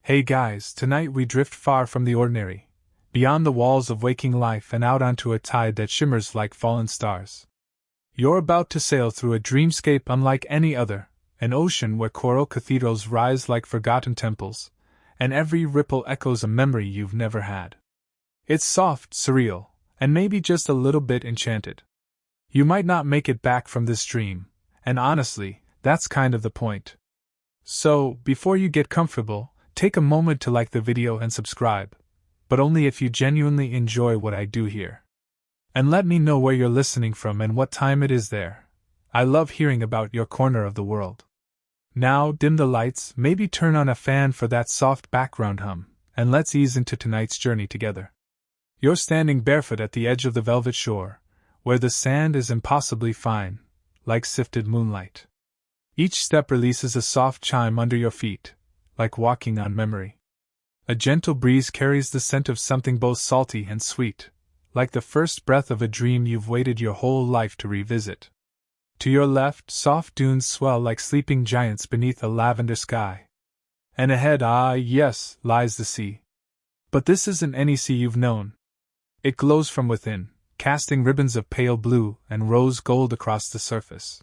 Hey guys, tonight we drift far from the ordinary, beyond the walls of waking life and out onto a tide that shimmers like fallen stars. You're about to sail through a dreamscape unlike any other, an ocean where coral cathedrals rise like forgotten temples, and every ripple echoes a memory you've never had. It's soft, surreal, and maybe just a little bit enchanted. You might not make it back from this dream, and honestly, that's kind of the point. So, before you get comfortable, take a moment to like the video and subscribe, but only if you genuinely enjoy what I do here. And let me know where you're listening from and what time it is there. I love hearing about your corner of the world. Now, dim the lights, maybe turn on a fan for that soft background hum, and let's ease into tonight's journey together. You're standing barefoot at the edge of the velvet shore, where the sand is impossibly fine, like sifted moonlight. Each step releases a soft chime under your feet, like walking on memory. A gentle breeze carries the scent of something both salty and sweet, like the first breath of a dream you've waited your whole life to revisit. To your left, soft dunes swell like sleeping giants beneath a lavender sky. And ahead, yes, lies the sea. But this isn't any sea you've known. It glows from within, casting ribbons of pale blue and rose gold across the surface.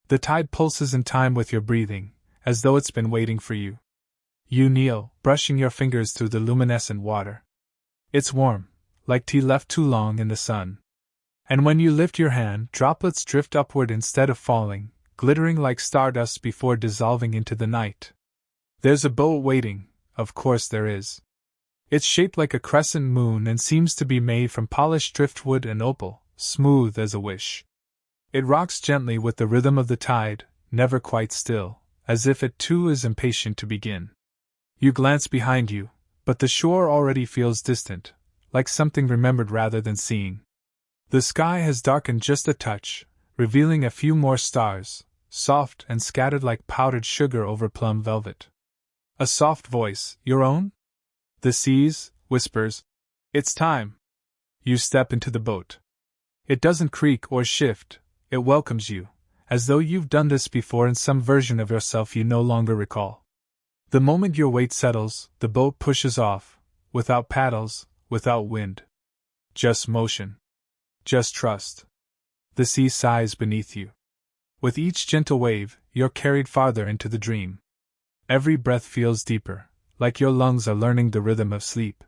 The tide pulses in time with your breathing, as though it's been waiting for you. You kneel, brushing your fingers through the luminescent water. It's warm, like tea left too long in the sun. And when you lift your hand, droplets drift upward instead of falling, glittering like stardust before dissolving into the night. There's a boat waiting, of course there is. It's shaped like a crescent moon and seems to be made from polished driftwood and opal, smooth as a wish. It rocks gently with the rhythm of the tide, never quite still, as if it too is impatient to begin. You glance behind you, but the shore already feels distant, like something remembered rather than seeing. The sky has darkened just a touch, revealing a few more stars, soft and scattered like powdered sugar over plum velvet. A soft voice, your own? The seas, whispers, "It's time." You step into the boat. It doesn't creak or shift, it welcomes you, as though you've done this before in some version of yourself you no longer recall. The moment your weight settles, the boat pushes off, without paddles, without wind. Just motion. Just trust. The sea sighs beneath you. With each gentle wave, you're carried farther into the dream. Every breath feels deeper, like your lungs are learning the rhythm of sleep.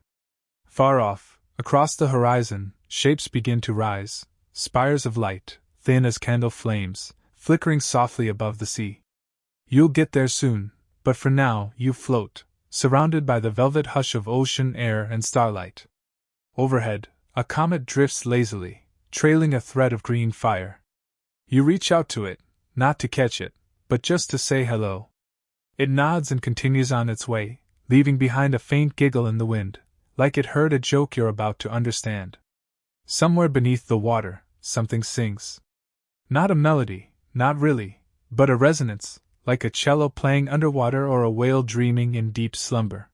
Far off, across the horizon, shapes begin to rise, spires of light, thin as candle flames, flickering softly above the sea. You'll get there soon, but for now, you float, surrounded by the velvet hush of ocean air and starlight. Overhead, a comet drifts lazily, trailing a thread of green fire. You reach out to it, not to catch it, but just to say hello. It nods and continues on its way, leaving behind a faint giggle in the wind, like it heard a joke you're about to understand. Somewhere beneath the water, something sings. Not a melody, not really, but a resonance, like a cello playing underwater or a whale dreaming in deep slumber.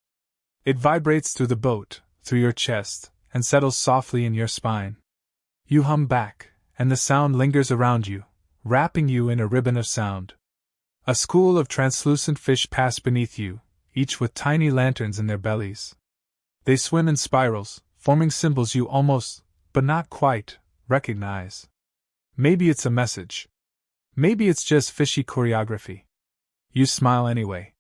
It vibrates through the boat, through your chest, and settles softly in your spine. You hum back, and the sound lingers around you, wrapping you in a ribbon of sound. A school of translucent fish pass beneath you, each with tiny lanterns in their bellies. They swim in spirals, forming symbols you almost, but not quite, recognize. Maybe it's a message. Maybe it's just fishy choreography. You smile anyway.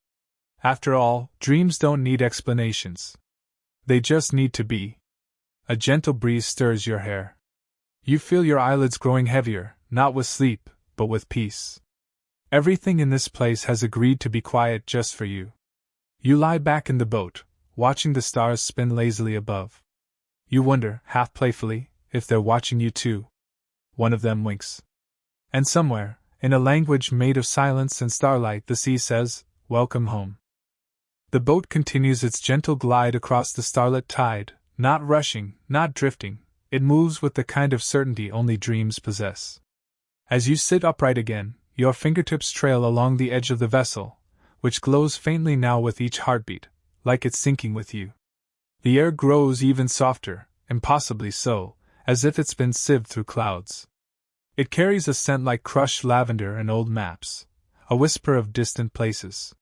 After all, dreams don't need explanations. They just need to be. A gentle breeze stirs your hair. You feel your eyelids growing heavier, not with sleep, but with peace. Everything in this place has agreed to be quiet just for you. You lie back in the boat, watching the stars spin lazily above. You wonder, half playfully, if they're watching you too. One of them winks. And somewhere, in a language made of silence and starlight, the sea says, "Welcome home." The boat continues its gentle glide across the starlit tide, not rushing, not drifting. It moves with the kind of certainty only dreams possess. As you sit upright again, your fingertips trail along the edge of the vessel, which glows faintly now with each heartbeat, like it's sinking with you. The air grows even softer, impossibly so, as if it's been sieved through clouds. It carries a scent like crushed lavender and old maps, a whisper of distant places.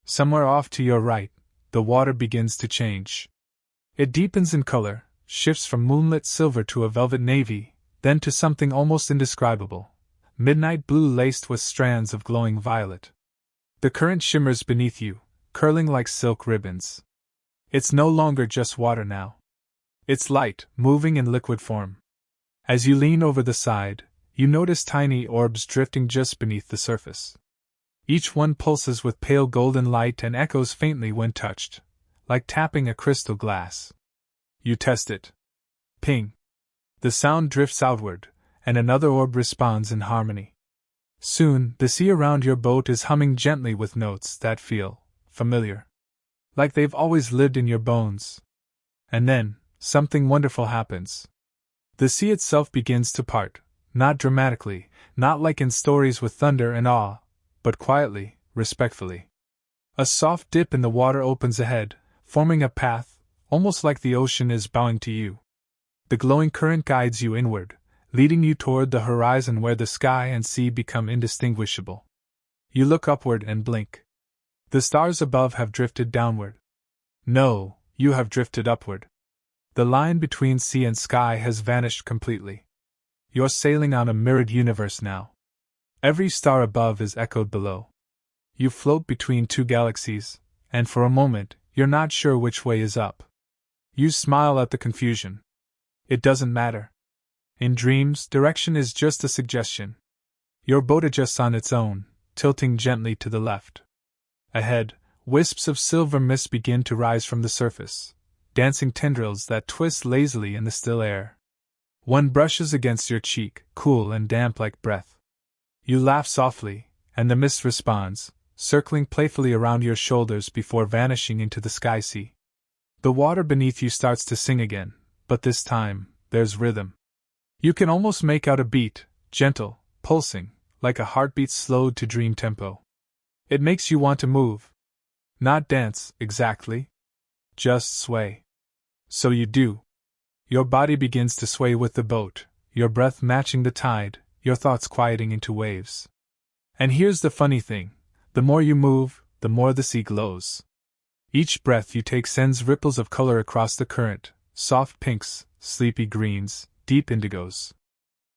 Somewhere off to your right, the water begins to change. It deepens in color, shifts from moonlit silver to a velvet navy, then to something almost indescribable, midnight blue laced with strands of glowing violet. The current shimmers beneath you, curling like silk ribbons. It's no longer just water now. It's light, moving in liquid form. As you lean over the side, you notice tiny orbs drifting just beneath the surface. Each one pulses with pale golden light and echoes faintly when touched, like tapping a crystal glass. You test it. Ping. The sound drifts outward, and another orb responds in harmony. Soon, the sea around your boat is humming gently with notes that feel familiar. Like they've always lived in your bones. And then, something wonderful happens. The sea itself begins to part, not dramatically, not like in stories with thunder and awe, but quietly, respectfully. A soft dip in the water opens ahead, forming a path, almost like the ocean is bowing to you. The glowing current guides you inward, leading you toward the horizon where the sky and sea become indistinguishable. You look upward and blink. The stars above have drifted downward. No, you have drifted upward. The line between sea and sky has vanished completely. You're sailing on a mirrored universe now. Every star above is echoed below. You float between two galaxies, and for a moment, you're not sure which way is up. You smile at the confusion. It doesn't matter. In dreams, direction is just a suggestion. Your boat adjusts on its own, tilting gently to the left. Ahead, wisps of silver mist begin to rise from the surface, dancing tendrils that twist lazily in the still air. One brushes against your cheek, cool and damp like breath. You laugh softly, and the mist responds, circling playfully around your shoulders before vanishing into the sky sea. The water beneath you starts to sing again, but this time, there's rhythm. You can almost make out a beat, gentle, pulsing, like a heartbeat slowed to dream tempo. It makes you want to move. Not dance, exactly. Just sway. So you do. Your body begins to sway with the boat, your breath matching the tide, your thoughts quieting into waves. And here's the funny thing, the more you move, the more the sea glows. Each breath you take sends ripples of color across the current, soft pinks, sleepy greens, deep indigos.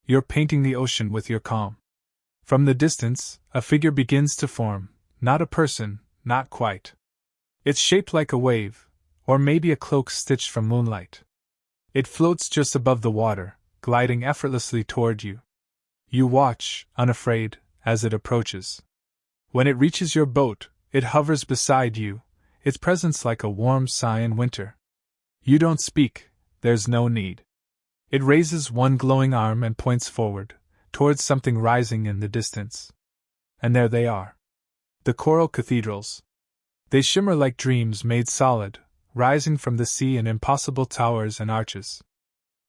You're painting the ocean with your calm. From the distance, a figure begins to form, not a person, not quite. It's shaped like a wave, or maybe a cloak stitched from moonlight. It floats just above the water, gliding effortlessly toward you. You watch, unafraid, as it approaches. When it reaches your boat, it hovers beside you, its presence like a warm sigh in winter. You don't speak, there's no need. It raises one glowing arm and points forward, towards something rising in the distance. And there they are. The coral cathedrals. They shimmer like dreams made solid, rising from the sea in impossible towers and arches.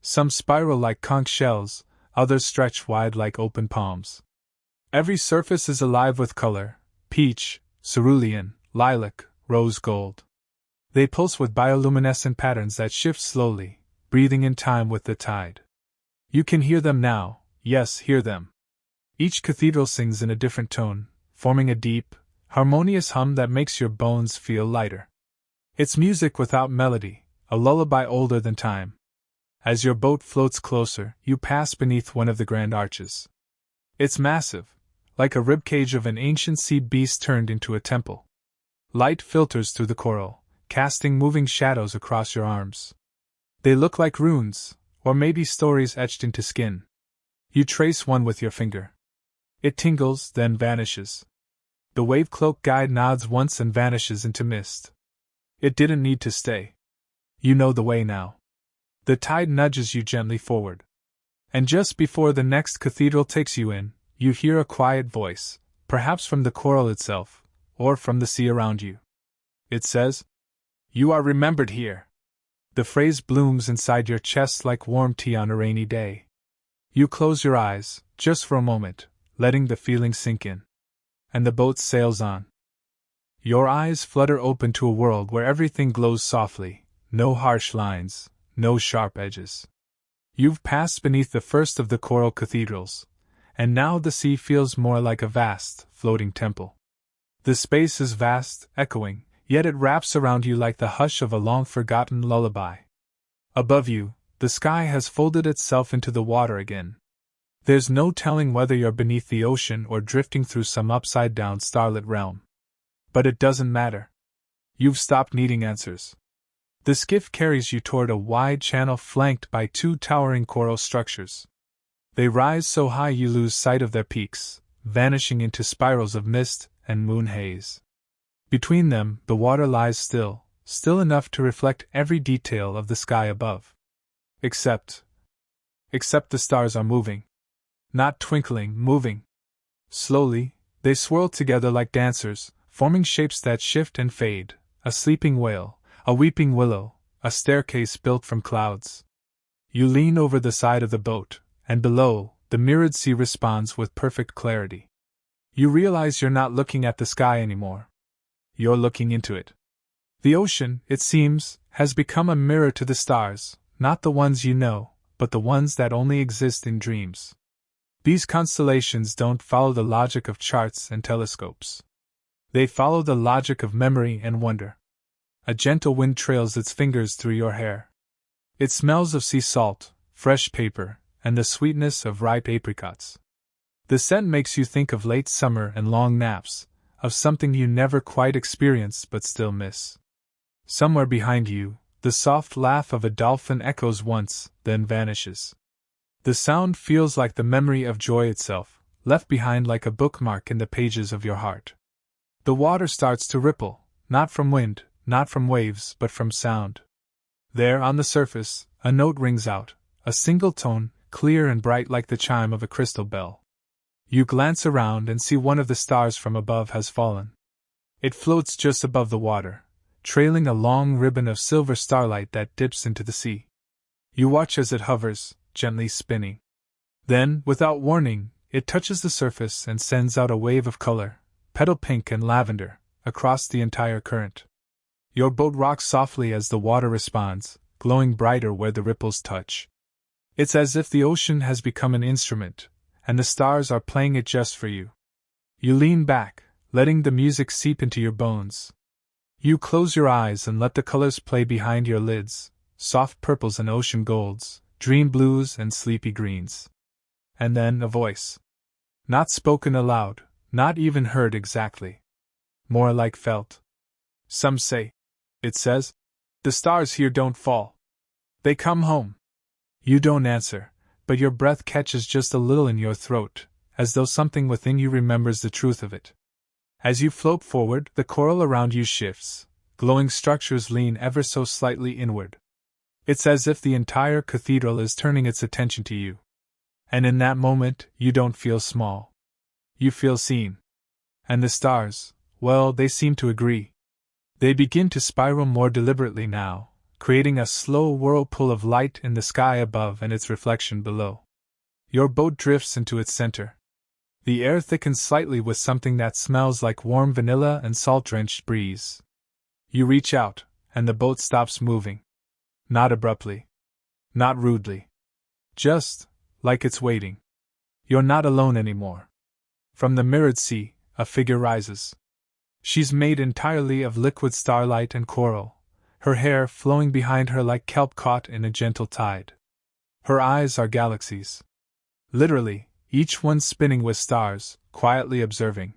Some spiral like conch shells, others stretch wide like open palms. Every surface is alive with color: peach, cerulean, lilac, rose gold. They pulse with bioluminescent patterns that shift slowly, breathing in time with the tide. You can hear them now, yes, hear them. Each cathedral sings in a different tone, forming a deep, harmonious hum that makes your bones feel lighter. It's music without melody, a lullaby older than time. As your boat floats closer, you pass beneath one of the grand arches. It's massive, like a ribcage of an ancient sea beast turned into a temple. Light filters through the coral, casting moving shadows across your arms. They look like runes, or maybe stories etched into skin. You trace one with your finger. It tingles, then vanishes. The wave cloak guide nods once and vanishes into mist. It didn't need to stay. You know the way now. The tide nudges you gently forward. And just before the next cathedral takes you in, you hear a quiet voice, perhaps from the coral itself, or from the sea around you. It says, "You are remembered here." The phrase blooms inside your chest like warm tea on a rainy day. You close your eyes, just for a moment, letting the feeling sink in. And the boat sails on. Your eyes flutter open to a world where everything glows softly, no harsh lines, no sharp edges. You've passed beneath the first of the coral cathedrals, and now the sea feels more like a vast, floating temple. The space is vast, echoing, yet it wraps around you like the hush of a long-forgotten lullaby. Above you, the sky has folded itself into the water again. There's no telling whether you're beneath the ocean or drifting through some upside-down starlit realm. But it doesn't matter. You've stopped needing answers. The skiff carries you toward a wide channel flanked by two towering coral structures. They rise so high you lose sight of their peaks, vanishing into spirals of mist and moon haze. Between them, the water lies still, still enough to reflect every detail of the sky above. Except the stars are moving. Not twinkling, moving. Slowly, they swirl together like dancers, forming shapes that shift and fade, a sleeping whale, a weeping willow, a staircase built from clouds. You lean over the side of the boat, and below, the mirrored sea responds with perfect clarity. You realize you're not looking at the sky anymore. You're looking into it. The ocean, it seems, has become a mirror to the stars, not the ones you know, but the ones that only exist in dreams. These constellations don't follow the logic of charts and telescopes. They follow the logic of memory and wonder. A gentle wind trails its fingers through your hair. It smells of sea salt, fresh paper, and the sweetness of ripe apricots. The scent makes you think of late summer and long naps, of something you never quite experienced but still miss. Somewhere behind you, the soft laugh of a dolphin echoes once, then vanishes. The sound feels like the memory of joy itself, left behind like a bookmark in the pages of your heart. The water starts to ripple, not from wind, not from waves, but from sound. There, on the surface, a note rings out, a single tone, clear and bright like the chime of a crystal bell. You glance around and see one of the stars from above has fallen. It floats just above the water, trailing a long ribbon of silver starlight that dips into the sea. You watch as it hovers, gently spinning. Then, without warning, it touches the surface and sends out a wave of color, petal pink and lavender, across the entire current. Your boat rocks softly as the water responds, glowing brighter where the ripples touch. It's as if the ocean has become an instrument, and the stars are playing it just for you. You lean back, letting the music seep into your bones. You close your eyes and let the colors play behind your lids, soft purples and ocean golds, dream blues and sleepy greens. And then a voice. Not spoken aloud, not even heard exactly. More like felt. Some say, it says, the stars here don't fall. They come home. You don't answer, but your breath catches just a little in your throat, as though something within you remembers the truth of it. As you float forward, the coral around you shifts, glowing structures lean ever so slightly inward. It's as if the entire cathedral is turning its attention to you. And in that moment, you don't feel small. You feel seen. And the stars, well, they seem to agree. They begin to spiral more deliberately now, creating a slow whirlpool of light in the sky above and its reflection below. Your boat drifts into its center. The air thickens slightly with something that smells like warm vanilla and salt-drenched breeze. You reach out, and the boat stops moving. Not abruptly. Not rudely. Just, like it's waiting. You're not alone anymore. From the mirrored sea, a figure rises. She's made entirely of liquid starlight and coral, her hair flowing behind her like kelp caught in a gentle tide. Her eyes are galaxies. Literally, each one spinning with stars, quietly observing.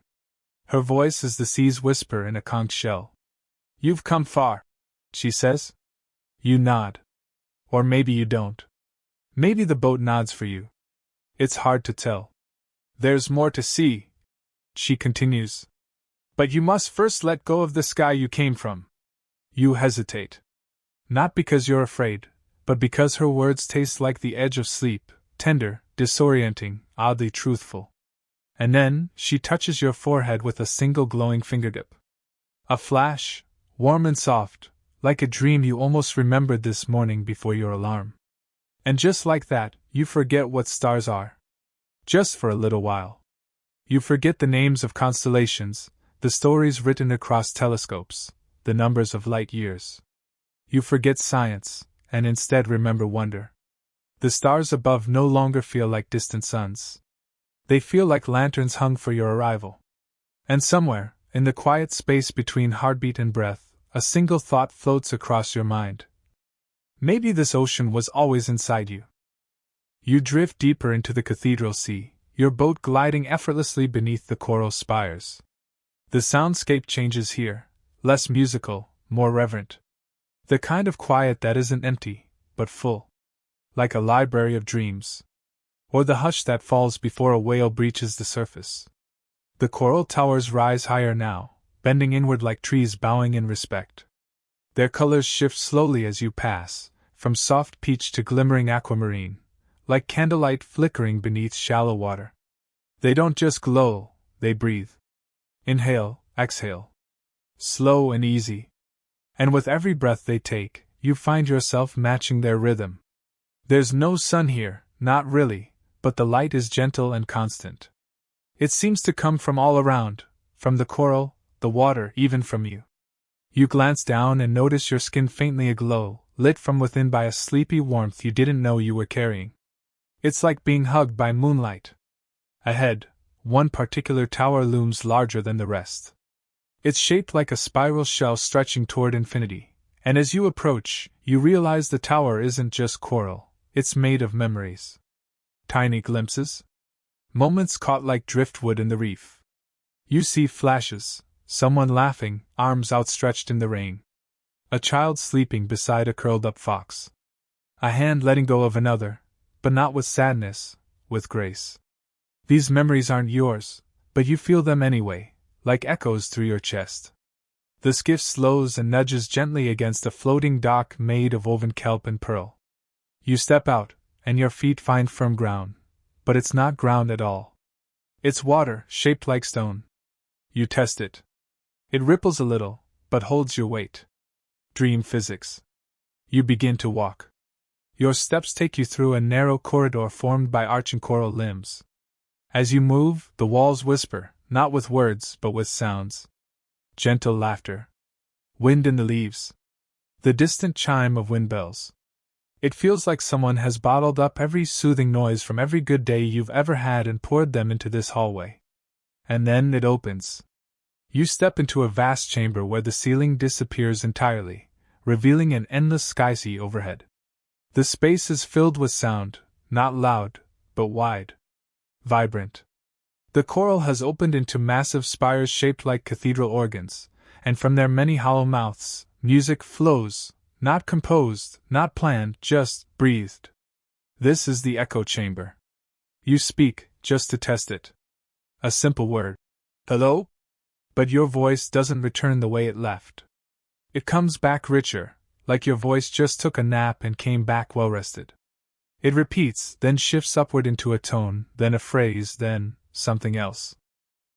Her voice is the sea's whisper in a conch shell. You've come far, she says. You nod. Or maybe you don't. Maybe the boat nods for you. It's hard to tell. There's more to see, she continues. But you must first let go of the sky you came from. You hesitate. Not because you're afraid, but because her words taste like the edge of sleep, tender, disorienting, oddly truthful. And then, she touches your forehead with a single glowing fingertip. A flash, warm and soft, like a dream you almost remembered this morning before your alarm. And just like that, you forget what stars are. Just for a little while. You forget the names of constellations, the stories written across telescopes, the numbers of light years. You forget science, and instead remember wonder. The stars above no longer feel like distant suns. They feel like lanterns hung for your arrival. And somewhere, In the quiet space between heartbeat and breath, a single thought floats across your mind. Maybe this ocean was always inside you. You drift deeper into the cathedral sea, your boat gliding effortlessly beneath the coral spires. The soundscape changes here, less musical, more reverent. The kind of quiet that isn't empty, but full. Like a library of dreams. Or the hush that falls before a whale breaches the surface. The coral towers rise higher now, bending inward like trees bowing in respect. Their colors shift slowly as you pass, from soft peach to glimmering aquamarine, like candlelight flickering beneath shallow water. They don't just glow, they breathe. Inhale, exhale. Slow and easy. And with every breath they take, you find yourself matching their rhythm. There's no sun here, not really, but the light is gentle and constant. It seems to come from all around, from the coral, the water, even from you. You glance down and notice your skin faintly aglow, lit from within by a sleepy warmth you didn't know you were carrying. It's like being hugged by moonlight. Ahead, one particular tower looms larger than the rest. It's shaped like a spiral shell stretching toward infinity, and as you approach, you realize the tower isn't just coral, it's made of memories. Tiny glimpses? Moments caught like driftwood in the reef. You see flashes, someone laughing, arms outstretched in the rain. A child sleeping beside a curled-up fox. A hand letting go of another, but not with sadness, with grace. These memories aren't yours, but you feel them anyway, like echoes through your chest. The skiff slows and nudges gently against a floating dock made of woven kelp and pearl. You step out, and your feet find firm ground, but it's not ground at all. It's water, shaped like stone. You test it. It ripples a little, but holds your weight. Dream physics. You begin to walk. Your steps take you through a narrow corridor formed by arching coral limbs. As you move, the walls whisper, not with words, but with sounds. Gentle laughter. Wind in the leaves. The distant chime of wind bells. It feels like someone has bottled up every soothing noise from every good day you've ever had and poured them into this hallway. And then it opens. You step into a vast chamber where the ceiling disappears entirely, revealing an endless sky sea overhead. The space is filled with sound, not loud, but wide. Vibrant. The coral has opened into massive spires shaped like cathedral organs, and from their many hollow mouths, music flows, not composed, not planned, just breathed. This is the echo chamber. You speak, just to test it. A simple word. Hello? But your voice doesn't return the way it left. It comes back richer, like your voice just took a nap and came back well rested. It repeats, then shifts upward into a tone, then a phrase, then something else.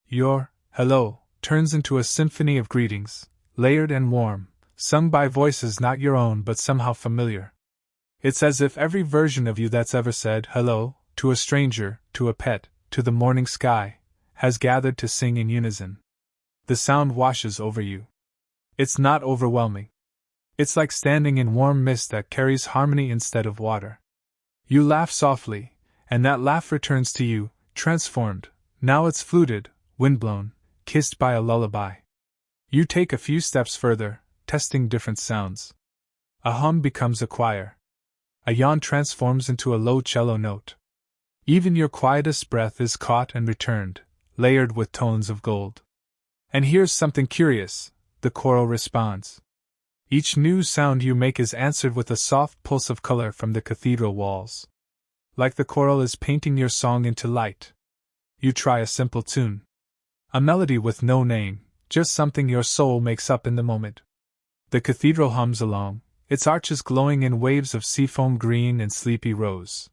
Your hello turns into a symphony of greetings, layered and warm, sung by voices not your own but somehow familiar. It's as if every version of you that's ever said hello, to a stranger, to a pet, to the morning sky, has gathered to sing in unison. The sound washes over you. It's not overwhelming. It's like standing in warm mist that carries harmony instead of water. You laugh softly, and that laugh returns to you, transformed. Now it's fluted, windblown, kissed by a lullaby. You take a few steps further, testing different sounds. A hum becomes a choir. A yawn transforms into a low cello note. Even your quietest breath is caught and returned, layered with tones of gold. And here's something curious, the coral responds. Each new sound you make is answered with a soft pulse of color from the cathedral walls. Like the coral is painting your song into light. You try a simple tune. A melody with no name, just something your soul makes up in the moment. The cathedral hums along, its arches glowing in waves of seafoam green and sleepy rose.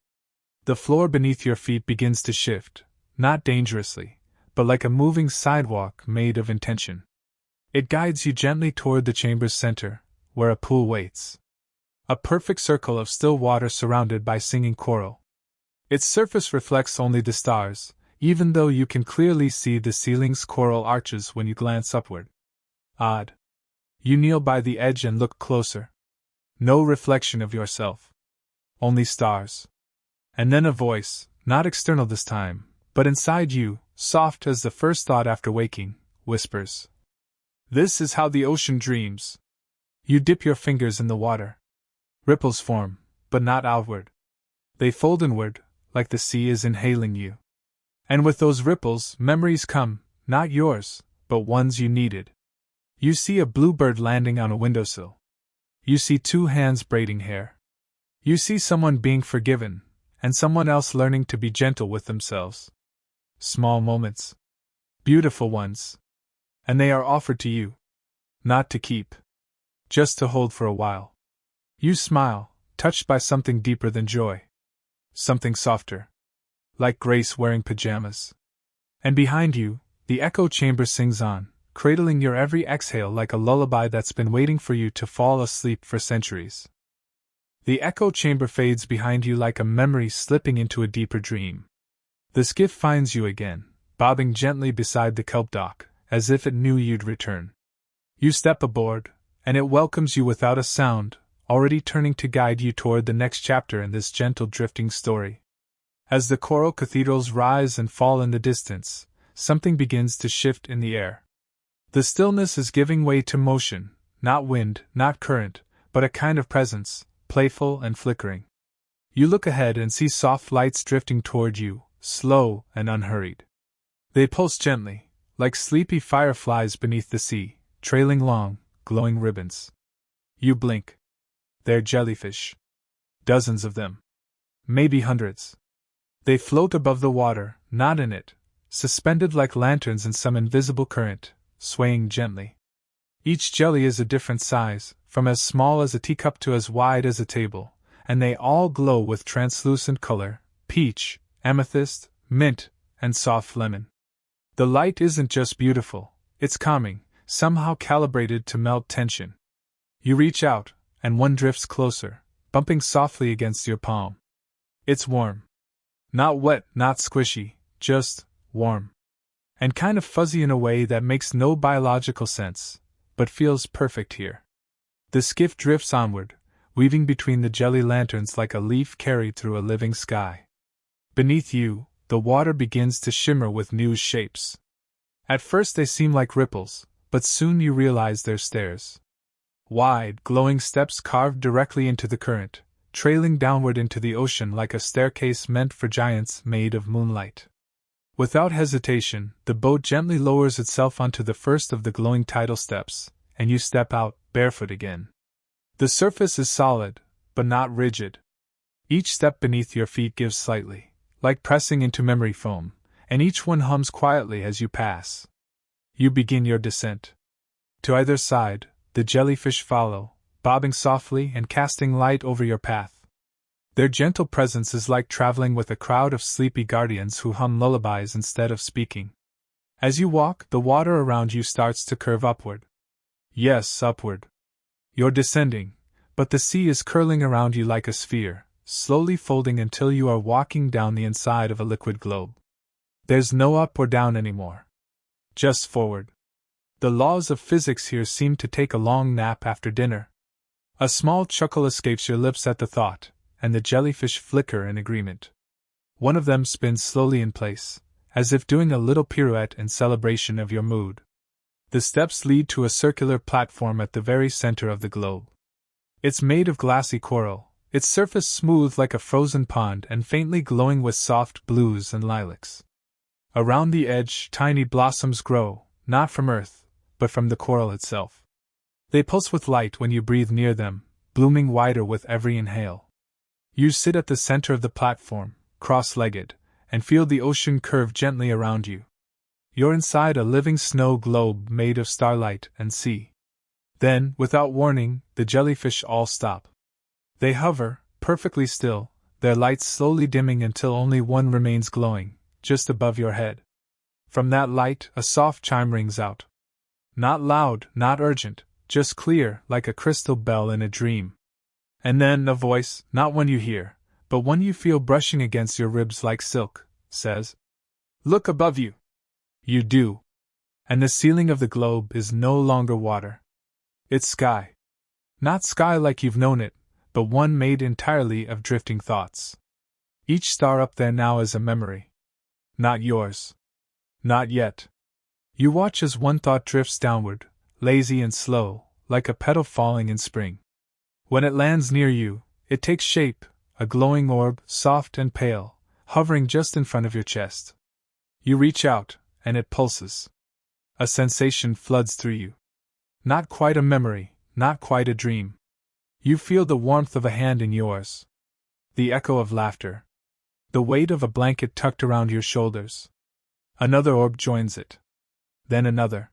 The floor beneath your feet begins to shift, not dangerously, but like a moving sidewalk made of intention. It guides you gently toward the chamber's center, where a pool waits. A perfect circle of still water surrounded by singing coral. Its surface reflects only the stars, even though you can clearly see the ceiling's coral arches when you glance upward. Odd. You kneel by the edge and look closer. No reflection of yourself. Only stars. And then a voice, not external this time, but inside you, soft as the first thought after waking, whispers, This is how the ocean dreams. You dip your fingers in the water. Ripples form, but not outward. They fold inward, like the sea is inhaling you. And with those ripples, memories come, not yours, but ones you needed. You see a bluebird landing on a windowsill. You see two hands braiding hair. You see someone being forgiven, and someone else learning to be gentle with themselves. Small moments. Beautiful ones. And they are offered to you. Not to keep. Just to hold for a while. You smile, touched by something deeper than joy. Something softer. Like grace wearing pajamas. And behind you, the echo chamber sings on, cradling your every exhale like a lullaby that's been waiting for you to fall asleep for centuries. The echo chamber fades behind you like a memory slipping into a deeper dream. The skiff finds you again, bobbing gently beside the kelp dock, as if it knew you'd return. You step aboard, and it welcomes you without a sound, already turning to guide you toward the next chapter in this gentle drifting story. As the coral cathedrals rise and fall in the distance, something begins to shift in the air. The stillness is giving way to motion, not wind, not current, but a kind of presence, playful and flickering. You look ahead and see soft lights drifting toward you, slow and unhurried. They pulse gently, like sleepy fireflies beneath the sea, trailing long, glowing ribbons. You blink. They're jellyfish. Dozens of them. Maybe hundreds. They float above the water, not in it, suspended like lanterns in some invisible current, swaying gently. Each jelly is a different size, from as small as a teacup to as wide as a table, and they all glow with translucent color: peach, amethyst, mint, and soft lemon. The light isn't just beautiful, it's calming, somehow calibrated to melt tension. You reach out, and one drifts closer, bumping softly against your palm. It's warm. Not wet, not squishy, just warm. And kind of fuzzy in a way that makes no biological sense, but feels perfect here. The skiff drifts onward, weaving between the jelly lanterns like a leaf carried through a living sky. Beneath you, the water begins to shimmer with new shapes. At first they seem like ripples, but soon you realize they're stairs. Wide, glowing steps carved directly into the current, trailing downward into the ocean like a staircase meant for giants made of moonlight. Without hesitation, the boat gently lowers itself onto the first of the glowing tidal steps, and you step out, barefoot again. The surface is solid, but not rigid. Each step beneath your feet gives slightly, like pressing into memory foam, and each one hums quietly as you pass. You begin your descent. To either side, the jellyfish follow, bobbing softly and casting light over your path. Their gentle presence is like traveling with a crowd of sleepy guardians who hum lullabies instead of speaking. As you walk, the water around you starts to curve upward. Yes, upward. You're descending, but the sea is curling around you like a sphere, slowly folding until you are walking down the inside of a liquid globe. There's no up or down anymore. Just forward. The laws of physics here seem to take a long nap after dinner. A small chuckle escapes your lips at the thought, and the jellyfish flicker in agreement. One of them spins slowly in place, as if doing a little pirouette in celebration of your mood. The steps lead to a circular platform at the very center of the globe. It's made of glassy coral, its surface smooth like a frozen pond and faintly glowing with soft blues and lilacs. Around the edge, tiny blossoms grow, not from earth, but from the coral itself. They pulse with light when you breathe near them, blooming wider with every inhale. You sit at the center of the platform, cross-legged, and feel the ocean curve gently around you. You're inside a living snow globe made of starlight and sea. Then, without warning, the jellyfish all stop. They hover, perfectly still, their lights slowly dimming until only one remains glowing, just above your head. From that light, a soft chime rings out. Not loud, not urgent, just clear, like a crystal bell in a dream. And then a voice, not one you hear, but one you feel brushing against your ribs like silk, says, "Look above you." You do. And the ceiling of the globe is no longer water. It's sky. Not sky like you've known it, but one made entirely of drifting thoughts. Each star up there now is a memory. Not yours. Not yet. You watch as one thought drifts downward, lazy and slow, like a petal falling in spring. When it lands near you, it takes shape, a glowing orb, soft and pale, hovering just in front of your chest. You reach out, and it pulses. A sensation floods through you. Not quite a memory, not quite a dream. You feel the warmth of a hand in yours. The echo of laughter. The weight of a blanket tucked around your shoulders. Another orb joins it. Then another.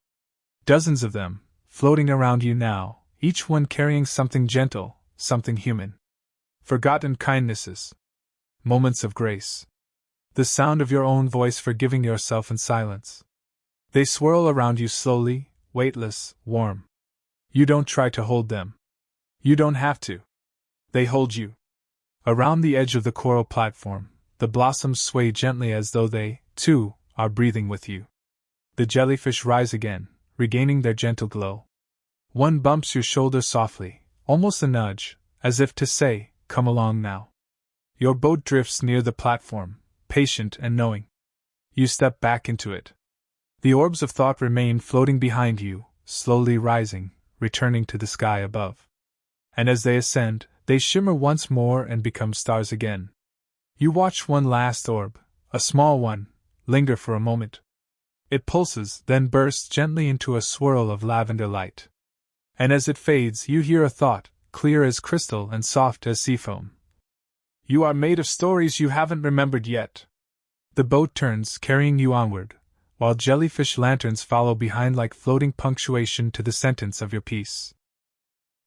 Dozens of them, floating around you now, each one carrying something gentle, something human. Forgotten kindnesses. Moments of grace. The sound of your own voice forgiving yourself in silence. They swirl around you slowly, weightless, warm. You don't try to hold them. You don't have to. They hold you. Around the edge of the coral platform, the blossoms sway gently as though they, too, are breathing with you. The jellyfish rise again, regaining their gentle glow. One bumps your shoulder softly, almost a nudge, as if to say, "Come along now." Your boat drifts near the platform, patient and knowing. You step back into it. The orbs of thought remain floating behind you, slowly rising, returning to the sky above. And as they ascend, they shimmer once more and become stars again. You watch one last orb, a small one, linger for a moment. It pulses, then bursts gently into a swirl of lavender light. And as it fades, you hear a thought, clear as crystal and soft as seafoam. You are made of stories you haven't remembered yet. The boat turns, carrying you onward, while jellyfish lanterns follow behind like floating punctuation to the sentence of your piece.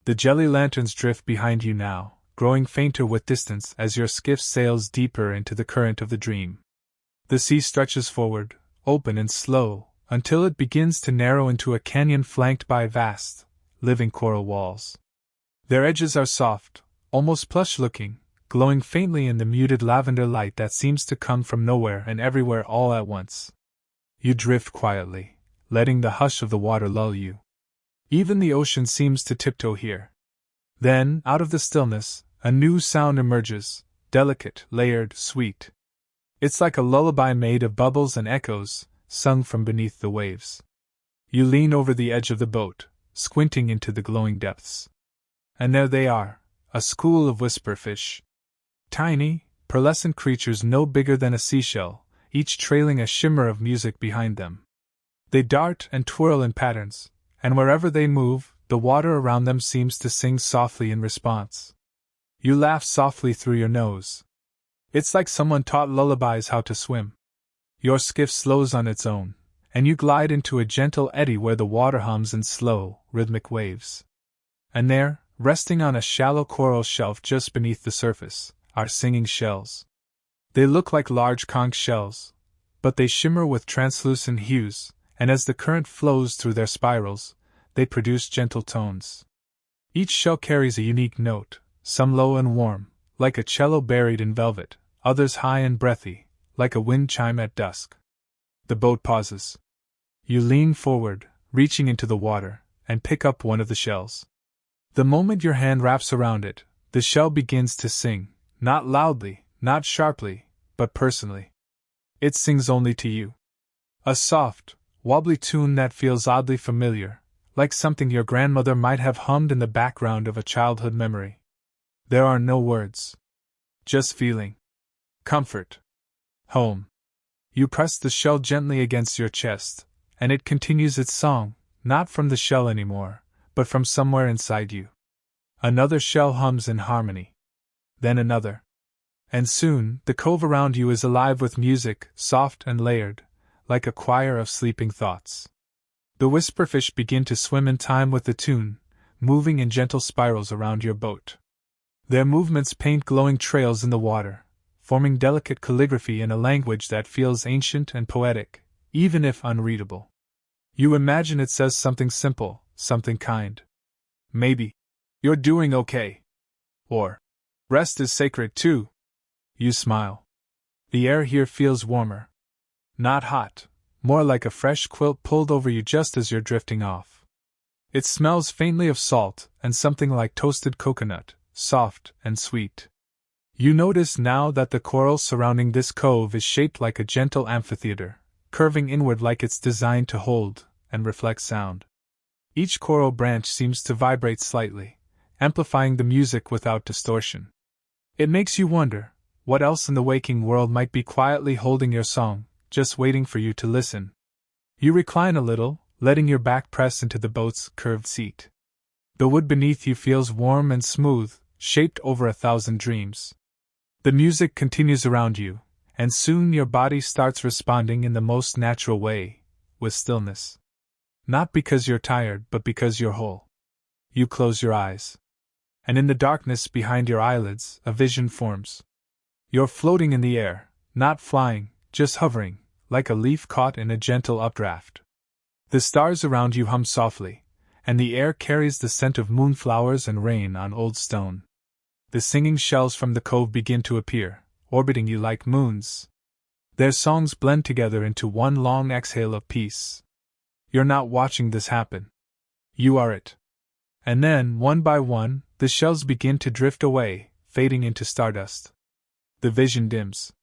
The jelly lanterns drift behind you now, growing fainter with distance as your skiff sails deeper into the current of the dream. The sea stretches forward, open and slow, until it begins to narrow into a canyon flanked by vast, living coral walls. Their edges are soft, almost plush-looking, glowing faintly in the muted lavender light that seems to come from nowhere and everywhere all at once. You drift quietly, letting the hush of the water lull you. Even the ocean seems to tiptoe here. Then, out of the stillness, a new sound emerges, delicate, layered, sweet. It's like a lullaby made of bubbles and echoes, sung from beneath the waves. You lean over the edge of the boat, squinting into the glowing depths. And there they are, a school of whisperfish. Tiny, pearlescent creatures no bigger than a seashell, each trailing a shimmer of music behind them. They dart and twirl in patterns, and wherever they move, the water around them seems to sing softly in response. You laugh softly through your nose. It's like someone taught lullabies how to swim. Your skiff slows on its own, and you glide into a gentle eddy where the water hums in slow, rhythmic waves. And there, resting on a shallow coral shelf just beneath the surface, are singing shells. They look like large conch shells, but they shimmer with translucent hues, and as the current flows through their spirals, they produce gentle tones. Each shell carries a unique note, some low and warm, like a cello buried in velvet, others high and breathy, like a wind chime at dusk. The boat pauses. You lean forward, reaching into the water, and pick up one of the shells. The moment your hand wraps around it, the shell begins to sing, not loudly, not sharply, but personally. It sings only to you. A soft, wobbly tune that feels oddly familiar, like something your grandmother might have hummed in the background of a childhood memory. There are no words. Just feeling. Comfort. Home. You press the shell gently against your chest, and it continues its song, not from the shell anymore, but from somewhere inside you. Another shell hums in harmony. Then another. And soon, the cove around you is alive with music, soft and layered, like a choir of sleeping thoughts. The whisperfish begin to swim in time with the tune, moving in gentle spirals around your boat. Their movements paint glowing trails in the water, forming delicate calligraphy in a language that feels ancient and poetic, even if unreadable. You imagine it says something simple, something kind. Maybe, "You're doing okay." Or, "Rest is sacred too." You smile. The air here feels warmer. Not hot, more like a fresh quilt pulled over you just as you're drifting off. It smells faintly of salt and something like toasted coconut, soft and sweet. You notice now that the coral surrounding this cove is shaped like a gentle amphitheater, curving inward like it's designed to hold and reflect sound. Each coral branch seems to vibrate slightly, amplifying the music without distortion. It makes you wonder, what else in the waking world might be quietly holding your song, just waiting for you to listen. You recline a little, letting your back press into the boat's curved seat. The wood beneath you feels warm and smooth, shaped over 1,000 dreams. The music continues around you, and soon your body starts responding in the most natural way, with stillness. Not because you're tired, but because you're whole. You close your eyes. And in the darkness behind your eyelids, a vision forms. You're floating in the air, not flying, just hovering, like a leaf caught in a gentle updraft. The stars around you hum softly, and the air carries the scent of moonflowers and rain on old stone. The singing shells from the cove begin to appear, orbiting you like moons. Their songs blend together into one long exhale of peace. You're not watching this happen. You are it. And then, one by one, the shells begin to drift away, fading into stardust. The vision dims.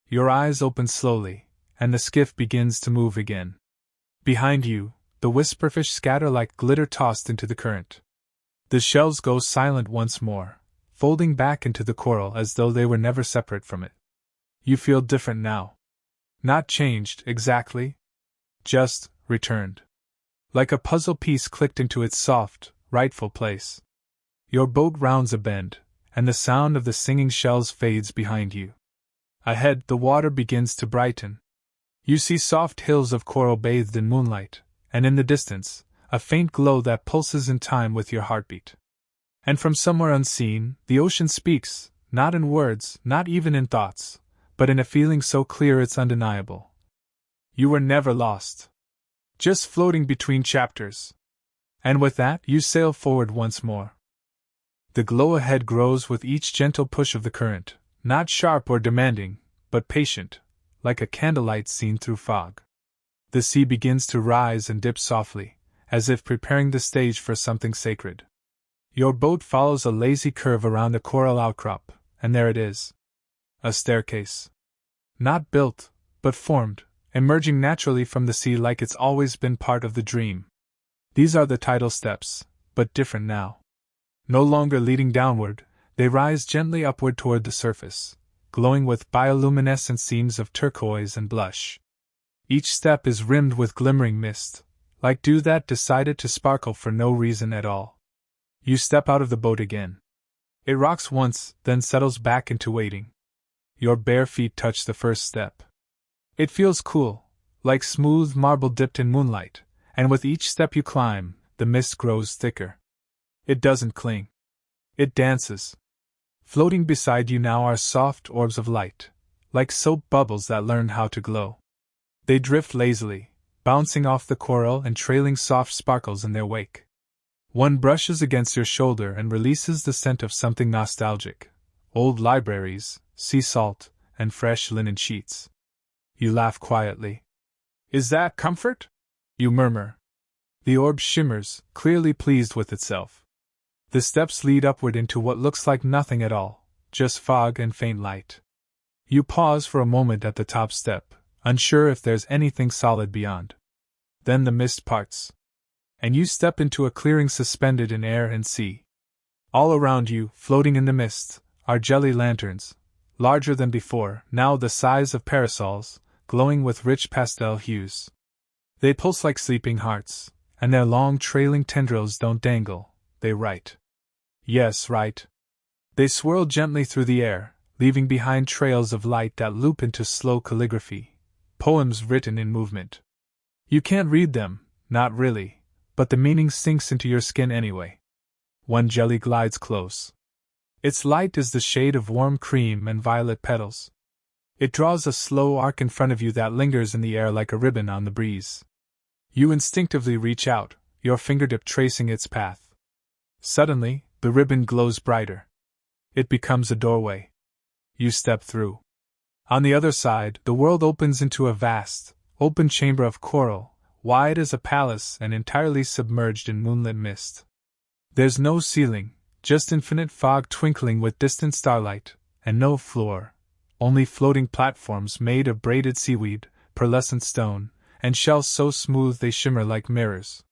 Your eyes open slowly, and the skiff begins to move again. Behind you, the whisperfish scatter like glitter tossed into the current. The shells go silent once more, folding back into the coral as though they were never separate from it. You feel different now. Not changed, exactly. Just returned. Like a puzzle piece clicked into its soft, rightful place. Your boat rounds a bend, and the sound of the singing shells fades behind you. Ahead, the water begins to brighten. You see soft hills of coral bathed in moonlight, and in the distance, a faint glow that pulses in time with your heartbeat. And from somewhere unseen, the ocean speaks, not in words, not even in thoughts, but in a feeling so clear it's undeniable. You were never lost. Just floating between chapters. And with that, you sail forward once more. The glow ahead grows with each gentle push of the current, not sharp or demanding, but patient, like a candlelight seen through fog. The sea begins to rise and dip softly, as if preparing the stage for something sacred. Your boat follows a lazy curve around the coral outcrop, and there it is. A staircase. Not built, but formed, emerging naturally from the sea like it's always been part of the dream. These are the tidal steps, but different now. No longer leading downward, they rise gently upward toward the surface, glowing with bioluminescent seams of turquoise and blush. Each step is rimmed with glimmering mist, like dew that decided to sparkle for no reason at all. You step out of the boat again. It rocks once, then settles back into waiting. Your bare feet touch the first step. It feels cool, like smooth marble dipped in moonlight, and with each step you climb, the mist grows thicker. It doesn't cling. It dances. Floating beside you now are soft orbs of light, like soap bubbles that learn how to glow. They drift lazily, bouncing off the coral and trailing soft sparkles in their wake. One brushes against your shoulder and releases the scent of something nostalgic: old libraries, sea salt, and fresh linen sheets. You laugh quietly. "Is that comfort?" you murmur. The orb shimmers, clearly pleased with itself. The steps lead upward into what looks like nothing at all, just fog and faint light. You pause for a moment at the top step, unsure if there's anything solid beyond. Then the mist parts, and you step into a clearing suspended in air and sea. All around you, floating in the mist, are jelly lanterns, larger than before, now the size of parasols, glowing with rich pastel hues. They pulse like sleeping hearts, and their long trailing tendrils don't dangle, they write. Yes, write. They swirl gently through the air, leaving behind trails of light that loop into slow calligraphy, poems written in movement. You can't read them, not really, but the meaning sinks into your skin anyway. One jelly glides close. Its light is the shade of warm cream and violet petals. It draws a slow arc in front of you that lingers in the air like a ribbon on the breeze. You instinctively reach out, your fingertip tracing its path. Suddenly, the ribbon glows brighter. It becomes a doorway. You step through. On the other side, the world opens into a vast, open chamber of coral, wide as a palace and entirely submerged in moonlit mist. There's no ceiling, just infinite fog twinkling with distant starlight, and no floor, only floating platforms made of braided seaweed, pearlescent stone, and shells so smooth they shimmer like mirrors.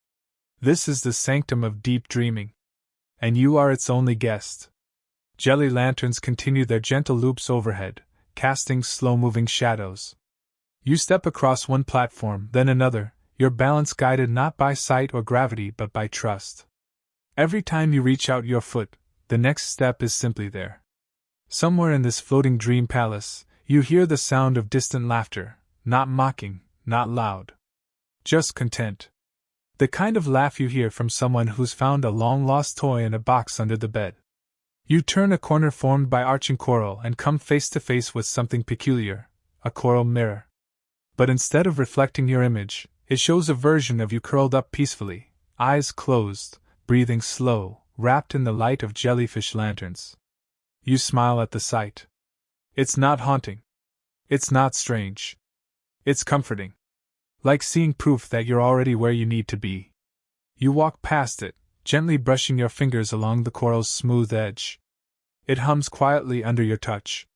This is the sanctum of deep dreaming. And you are its only guest. Jelly lanterns continue their gentle loops overhead, casting slow-moving shadows. You step across one platform, then another, your balance guided not by sight or gravity but by trust. Every time you reach out your foot, the next step is simply there. Somewhere in this floating dream palace, you hear the sound of distant laughter, not mocking, not loud. Just content. The kind of laugh you hear from someone who's found a long-lost toy in a box under the bed. You turn a corner formed by arching coral and come face to face with something peculiar, a coral mirror. But instead of reflecting your image, it shows a version of you curled up peacefully, eyes closed, breathing slow, wrapped in the light of jellyfish lanterns. You smile at the sight. It's not haunting. It's not strange. It's comforting. Like seeing proof that you're already where you need to be. You walk past it, gently brushing your fingers along the coral's smooth edge. It hums quietly under your touch.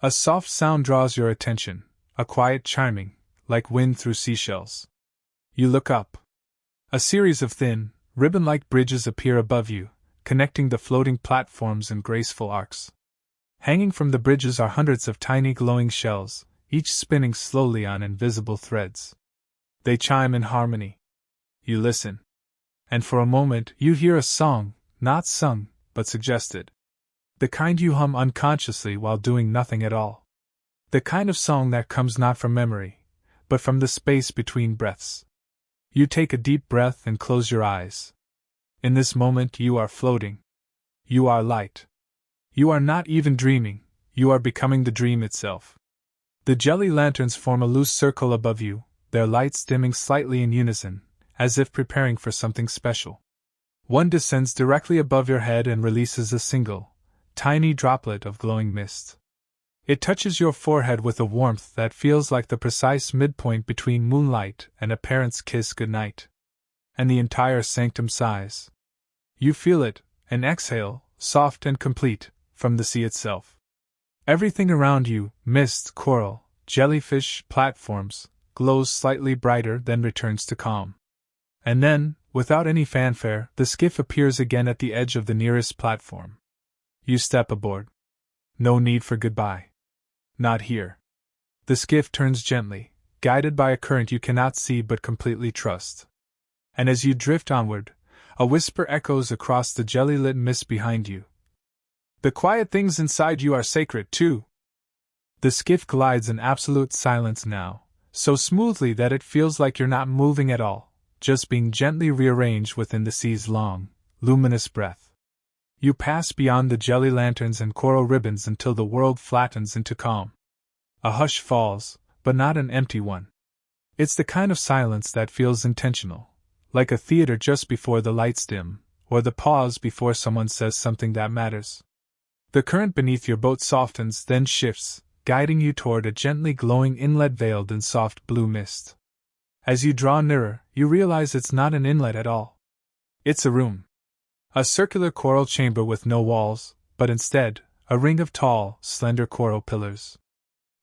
A soft sound draws your attention, a quiet chiming, like wind through seashells. You look up. A series of thin, ribbon-like bridges appear above you, connecting the floating platforms in graceful arcs. Hanging from the bridges are hundreds of tiny glowing shells, each spinning slowly on invisible threads. They chime in harmony. You listen. And for a moment you hear a song, not sung, but suggested. The kind you hum unconsciously while doing nothing at all. The kind of song that comes not from memory, but from the space between breaths. You take a deep breath and close your eyes. In this moment you are floating. You are light. You are not even dreaming, you are becoming the dream itself. The jelly lanterns form a loose circle above you, their lights dimming slightly in unison, as if preparing for something special. One descends directly above your head and releases a single, tiny droplet of glowing mist. It touches your forehead with a warmth that feels like the precise midpoint between moonlight and a parent's kiss goodnight. And the entire sanctum sighs. You feel it, an exhale, soft and complete, from the sea itself. Everything around you, mist, coral, jellyfish, platforms, glows slightly brighter, then returns to calm. And then, without any fanfare, the skiff appears again at the edge of the nearest platform. You step aboard. No need for goodbye. Not here. The skiff turns gently, guided by a current you cannot see but completely trust. And as you drift onward, a whisper echoes across the jelly-lit mist behind you. The quiet things inside you are sacred, too. The skiff glides in absolute silence now, so smoothly that it feels like you're not moving at all, just being gently rearranged within the sea's long, luminous breath. You pass beyond the jelly lanterns and coral ribbons until the world flattens into calm. A hush falls, but not an empty one. It's the kind of silence that feels intentional, like a theater just before the lights dim, or the pause before someone says something that matters. The current beneath your boat softens, then shifts, guiding you toward a gently glowing inlet veiled in soft blue mist. As you draw nearer, you realize it's not an inlet at all. It's a room. A circular coral chamber with no walls, but instead, a ring of tall, slender coral pillars.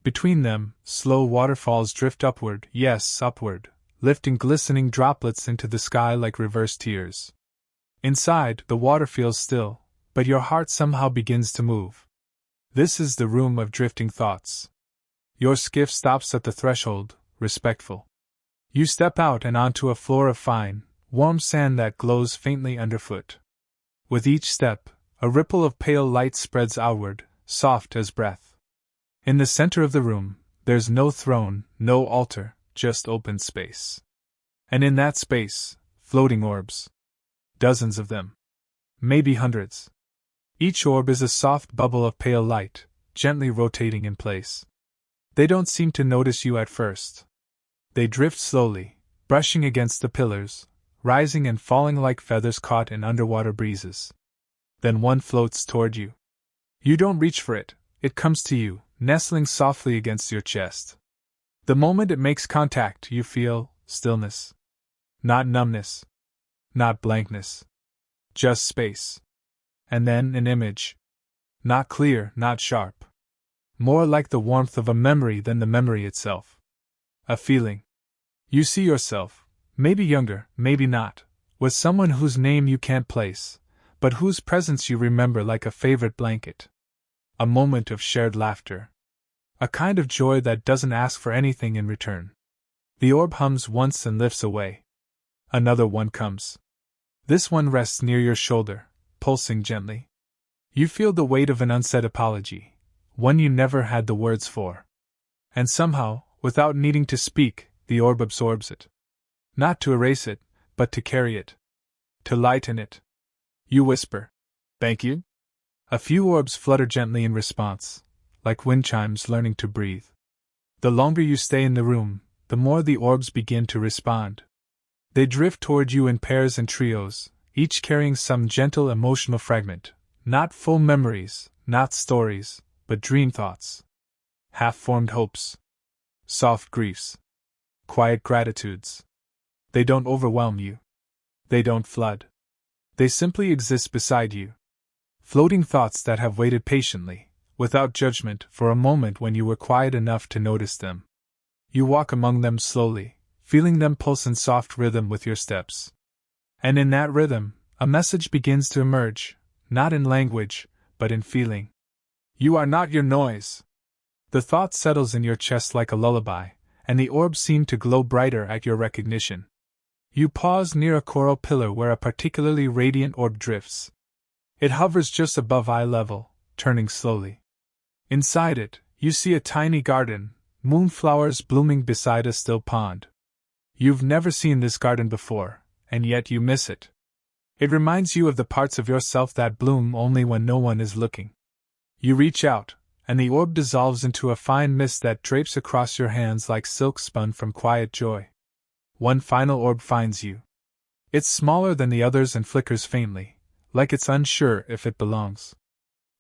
Between them, slow waterfalls drift upward, yes, upward, lifting glistening droplets into the sky like reversed tears. Inside, the water feels still, but your heart somehow begins to move. This is the room of drifting thoughts. Your skiff stops at the threshold, respectful. You step out and onto a floor of fine, warm sand that glows faintly underfoot. With each step, a ripple of pale light spreads outward, soft as breath. In the center of the room, there's no throne, no altar, just open space. And in that space, floating orbs. Dozens of them. Maybe hundreds. Each orb is a soft bubble of pale light, gently rotating in place. They don't seem to notice you at first. They drift slowly, brushing against the pillars, rising and falling like feathers caught in underwater breezes. Then one floats toward you. You don't reach for it, it comes to you, nestling softly against your chest. The moment it makes contact, you feel stillness. Not numbness. Not blankness. Just space. And then an image. Not clear, not sharp. More like the warmth of a memory than the memory itself. A feeling. You see yourself, maybe younger, maybe not, with someone whose name you can't place, but whose presence you remember like a favorite blanket. A moment of shared laughter. A kind of joy that doesn't ask for anything in return. The orb hums once and lifts away. Another one comes. This one rests near your shoulder, pulsing gently. You feel the weight of an unsaid apology, one you never had the words for. And somehow, without needing to speak, the orb absorbs it. Not to erase it, but to carry it. To lighten it. You whisper, "Thank you?" A few orbs flutter gently in response, like wind chimes learning to breathe. The longer you stay in the room, the more the orbs begin to respond. They drift toward you in pairs and trios, each carrying some gentle emotional fragment, not full memories, not stories, but dream thoughts. Half-formed hopes. Soft griefs. Quiet gratitudes. They don't overwhelm you. They don't flood. They simply exist beside you. Floating thoughts that have waited patiently, without judgment, for a moment when you were quiet enough to notice them. You walk among them slowly, feeling them pulse in soft rhythm with your steps. And in that rhythm, a message begins to emerge, not in language, but in feeling. You are not your noise. The thought settles in your chest like a lullaby, and the orbs seem to glow brighter at your recognition. You pause near a coral pillar where a particularly radiant orb drifts. It hovers just above eye level, turning slowly. Inside it, you see a tiny garden, moonflowers blooming beside a still pond. You've never seen this garden before, and yet you miss it. It reminds you of the parts of yourself that bloom only when no one is looking. You reach out, and the orb dissolves into a fine mist that drapes across your hands like silk spun from quiet joy. One final orb finds you. It's smaller than the others and flickers faintly, like it's unsure if it belongs.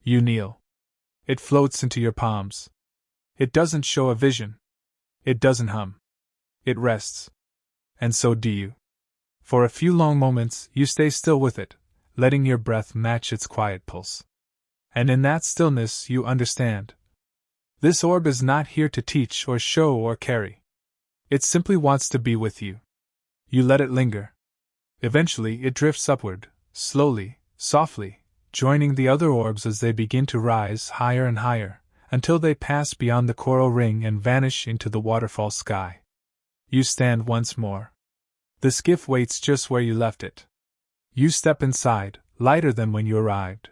You kneel. It floats into your palms. It doesn't show a vision. It doesn't hum. It rests. And so do you. For a few long moments, you stay still with it, letting your breath match its quiet pulse. And in that stillness, you understand. This orb is not here to teach or show or carry. It simply wants to be with you. You let it linger. Eventually, it drifts upward, slowly, softly, joining the other orbs as they begin to rise higher and higher, until they pass beyond the coral ring and vanish into the waterfall sky. You stand once more. The skiff waits just where you left it. You step inside, lighter than when you arrived.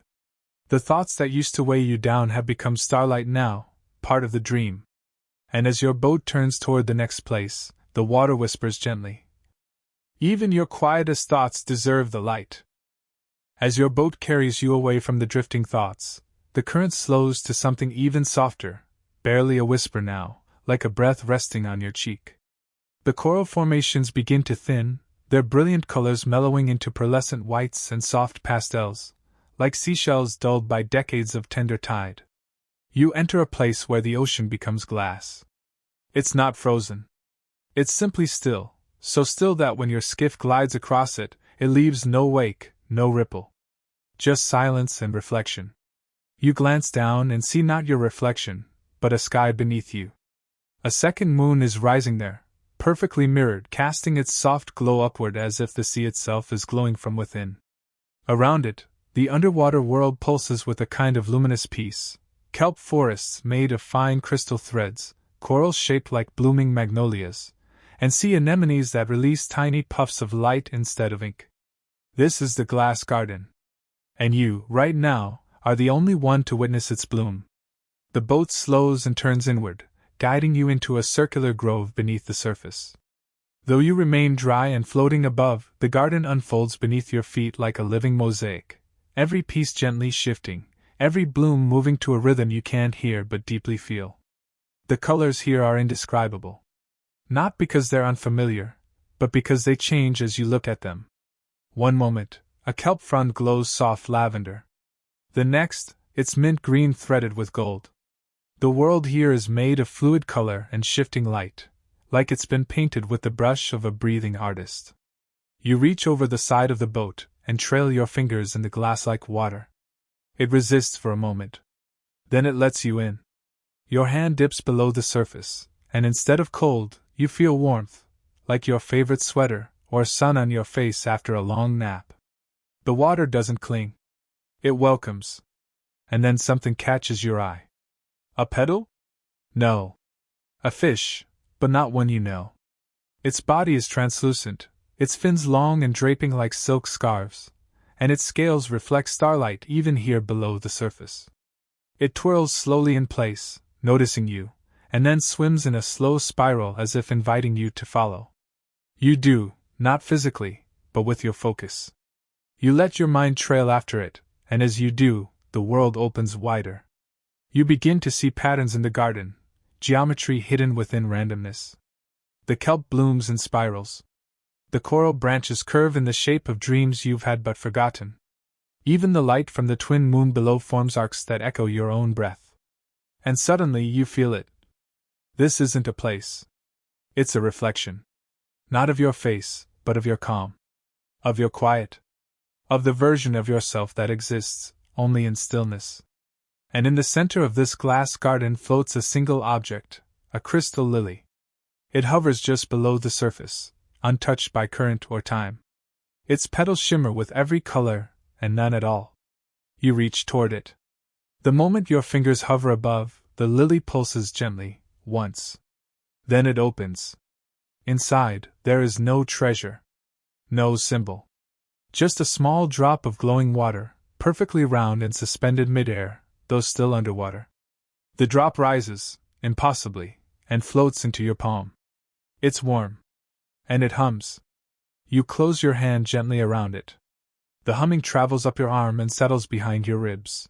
The thoughts that used to weigh you down have become starlight now, part of the dream. And as your boat turns toward the next place, the water whispers gently, "Even your quietest thoughts deserve the light." As your boat carries you away from the drifting thoughts, the current slows to something even softer, barely a whisper now, like a breath resting on your cheek. The coral formations begin to thin, their brilliant colors mellowing into pearlescent whites and soft pastels, like seashells dulled by decades of tender tide. You enter a place where the ocean becomes glass. It's not frozen. It's simply still, so still that when your skiff glides across it, it leaves no wake, no ripple. Just silence and reflection. You glance down and see not your reflection, but a sky beneath you. A second moon is rising there, perfectly mirrored, casting its soft glow upward as if the sea itself is glowing from within. Around it, the underwater world pulses with a kind of luminous peace. Kelp forests made of fine crystal threads, corals shaped like blooming magnolias, and sea anemones that release tiny puffs of light instead of ink. This is the glass garden. And you, right now, are the only one to witness its bloom. The boat slows and turns inward, guiding you into a circular grove beneath the surface. Though you remain dry and floating above, the garden unfolds beneath your feet like a living mosaic, every piece gently shifting, every bloom moving to a rhythm you can't hear but deeply feel. The colors here are indescribable. Not because they're unfamiliar, but because they change as you look at them. One moment, a kelp frond glows soft lavender. The next, it's mint green threaded with gold. The world here is made of fluid color and shifting light, like it's been painted with the brush of a breathing artist. You reach over the side of the boat and trail your fingers in the glass-like water. It resists for a moment. Then it lets you in. Your hand dips below the surface, and instead of cold, you feel warmth, like your favorite sweater or sun on your face after a long nap. The water doesn't cling. It welcomes. And then something catches your eye. A petal? No. A fish, but not one you know. Its body is translucent, its fins long and draping like silk scarves, and its scales reflect starlight even here below the surface. It twirls slowly in place, noticing you, and then swims in a slow spiral as if inviting you to follow. You do, not physically, but with your focus. You let your mind trail after it, and as you do, the world opens wider. You begin to see patterns in the garden, geometry hidden within randomness. The kelp blooms in spirals. The coral branches curve in the shape of dreams you've had but forgotten. Even the light from the twin moon below forms arcs that echo your own breath. And suddenly you feel it. This isn't a place. It's a reflection. Not of your face, but of your calm. Of your quiet. Of the version of yourself that exists only in stillness. And in the center of this glass garden floats a single object, a crystal lily. It hovers just below the surface, untouched by current or time. Its petals shimmer with every color, and none at all. You reach toward it. The moment your fingers hover above, the lily pulses gently, once. Then it opens. Inside, there is no treasure. No symbol. Just a small drop of glowing water, perfectly round and suspended midair, though still underwater. The drop rises, impossibly, and floats into your palm. It's warm. And it hums. You close your hand gently around it. The humming travels up your arm and settles behind your ribs.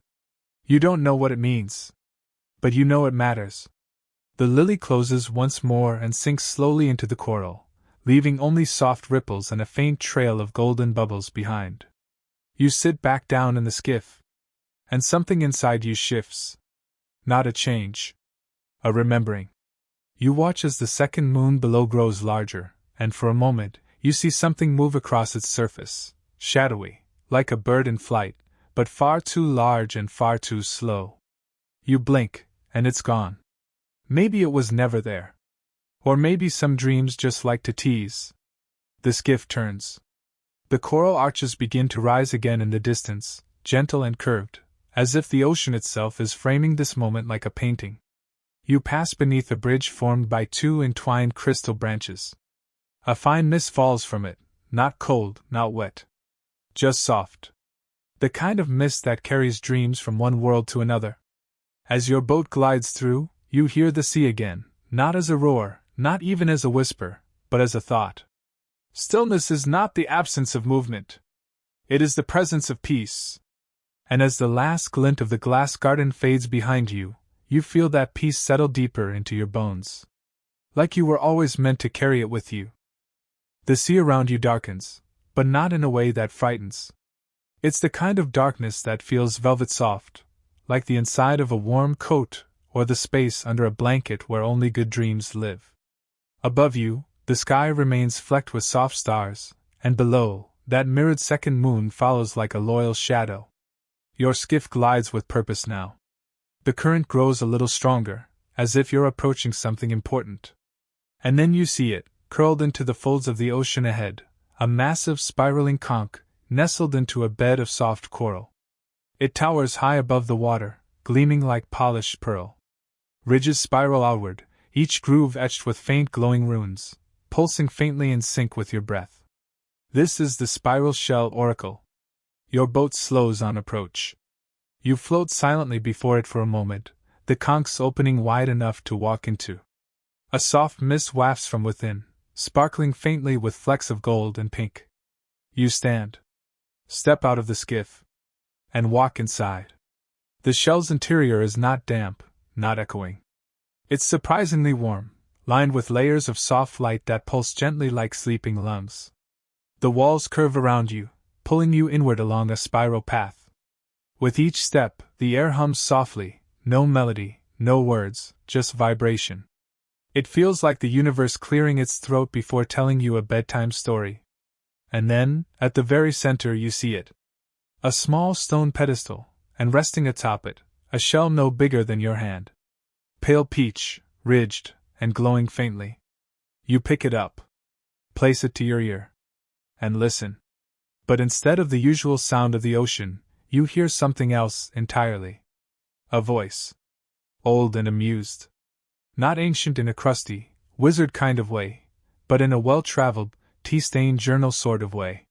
You don't know what it means. But you know it matters. The lily closes once more and sinks slowly into the coral, leaving only soft ripples and a faint trail of golden bubbles behind. You sit back down in the skiff. And something inside you shifts. Not a change. A remembering. You watch as the second moon below grows larger, and for a moment, you see something move across its surface, shadowy, like a bird in flight, but far too large and far too slow. You blink, and it's gone. Maybe it was never there. Or maybe some dreams just like to tease. The skiff turns. The coral arches begin to rise again in the distance, gentle and curved, as if the ocean itself is framing this moment like a painting. You pass beneath a bridge formed by two entwined crystal branches. A fine mist falls from it, not cold, not wet. Just soft. The kind of mist that carries dreams from one world to another. As your boat glides through, you hear the sea again, not as a roar, not even as a whisper, but as a thought. Stillness is not the absence of movement. It is the presence of peace. And as the last glint of the glass garden fades behind you, you feel that peace settle deeper into your bones. Like you were always meant to carry it with you. The sea around you darkens, but not in a way that frightens. It's the kind of darkness that feels velvet soft, like the inside of a warm coat or the space under a blanket where only good dreams live. Above you, the sky remains flecked with soft stars, and below, that mirrored second moon follows like a loyal shadow. Your skiff glides with purpose now. The current grows a little stronger, as if you're approaching something important. And then you see it, curled into the folds of the ocean ahead, a massive spiraling conch, nestled into a bed of soft coral. It towers high above the water, gleaming like polished pearl. Ridges spiral outward, each groove etched with faint glowing runes, pulsing faintly in sync with your breath. This is the spiral shell oracle. Your boat slows on approach. You float silently before it for a moment, the conch's opening wide enough to walk into. A soft mist wafts from within, sparkling faintly with flecks of gold and pink. You stand. Step out of the skiff. And walk inside. The shell's interior is not damp, not echoing. It's surprisingly warm, lined with layers of soft light that pulse gently like sleeping lungs. The walls curve around you, pulling you inward along a spiral path. With each step, the air hums softly, no melody, no words, just vibration. It feels like the universe clearing its throat before telling you a bedtime story. And then, at the very center, you see it. A small stone pedestal, and resting atop it, a shell no bigger than your hand. Pale peach, ridged, and glowing faintly. You pick it up. Place it to your ear. and listen. But instead of the usual sound of the ocean, you hear something else entirely. A voice. Old and amused. Not ancient in a crusty, wizard kind of way, but in a well-traveled, tea-stained journal sort of way.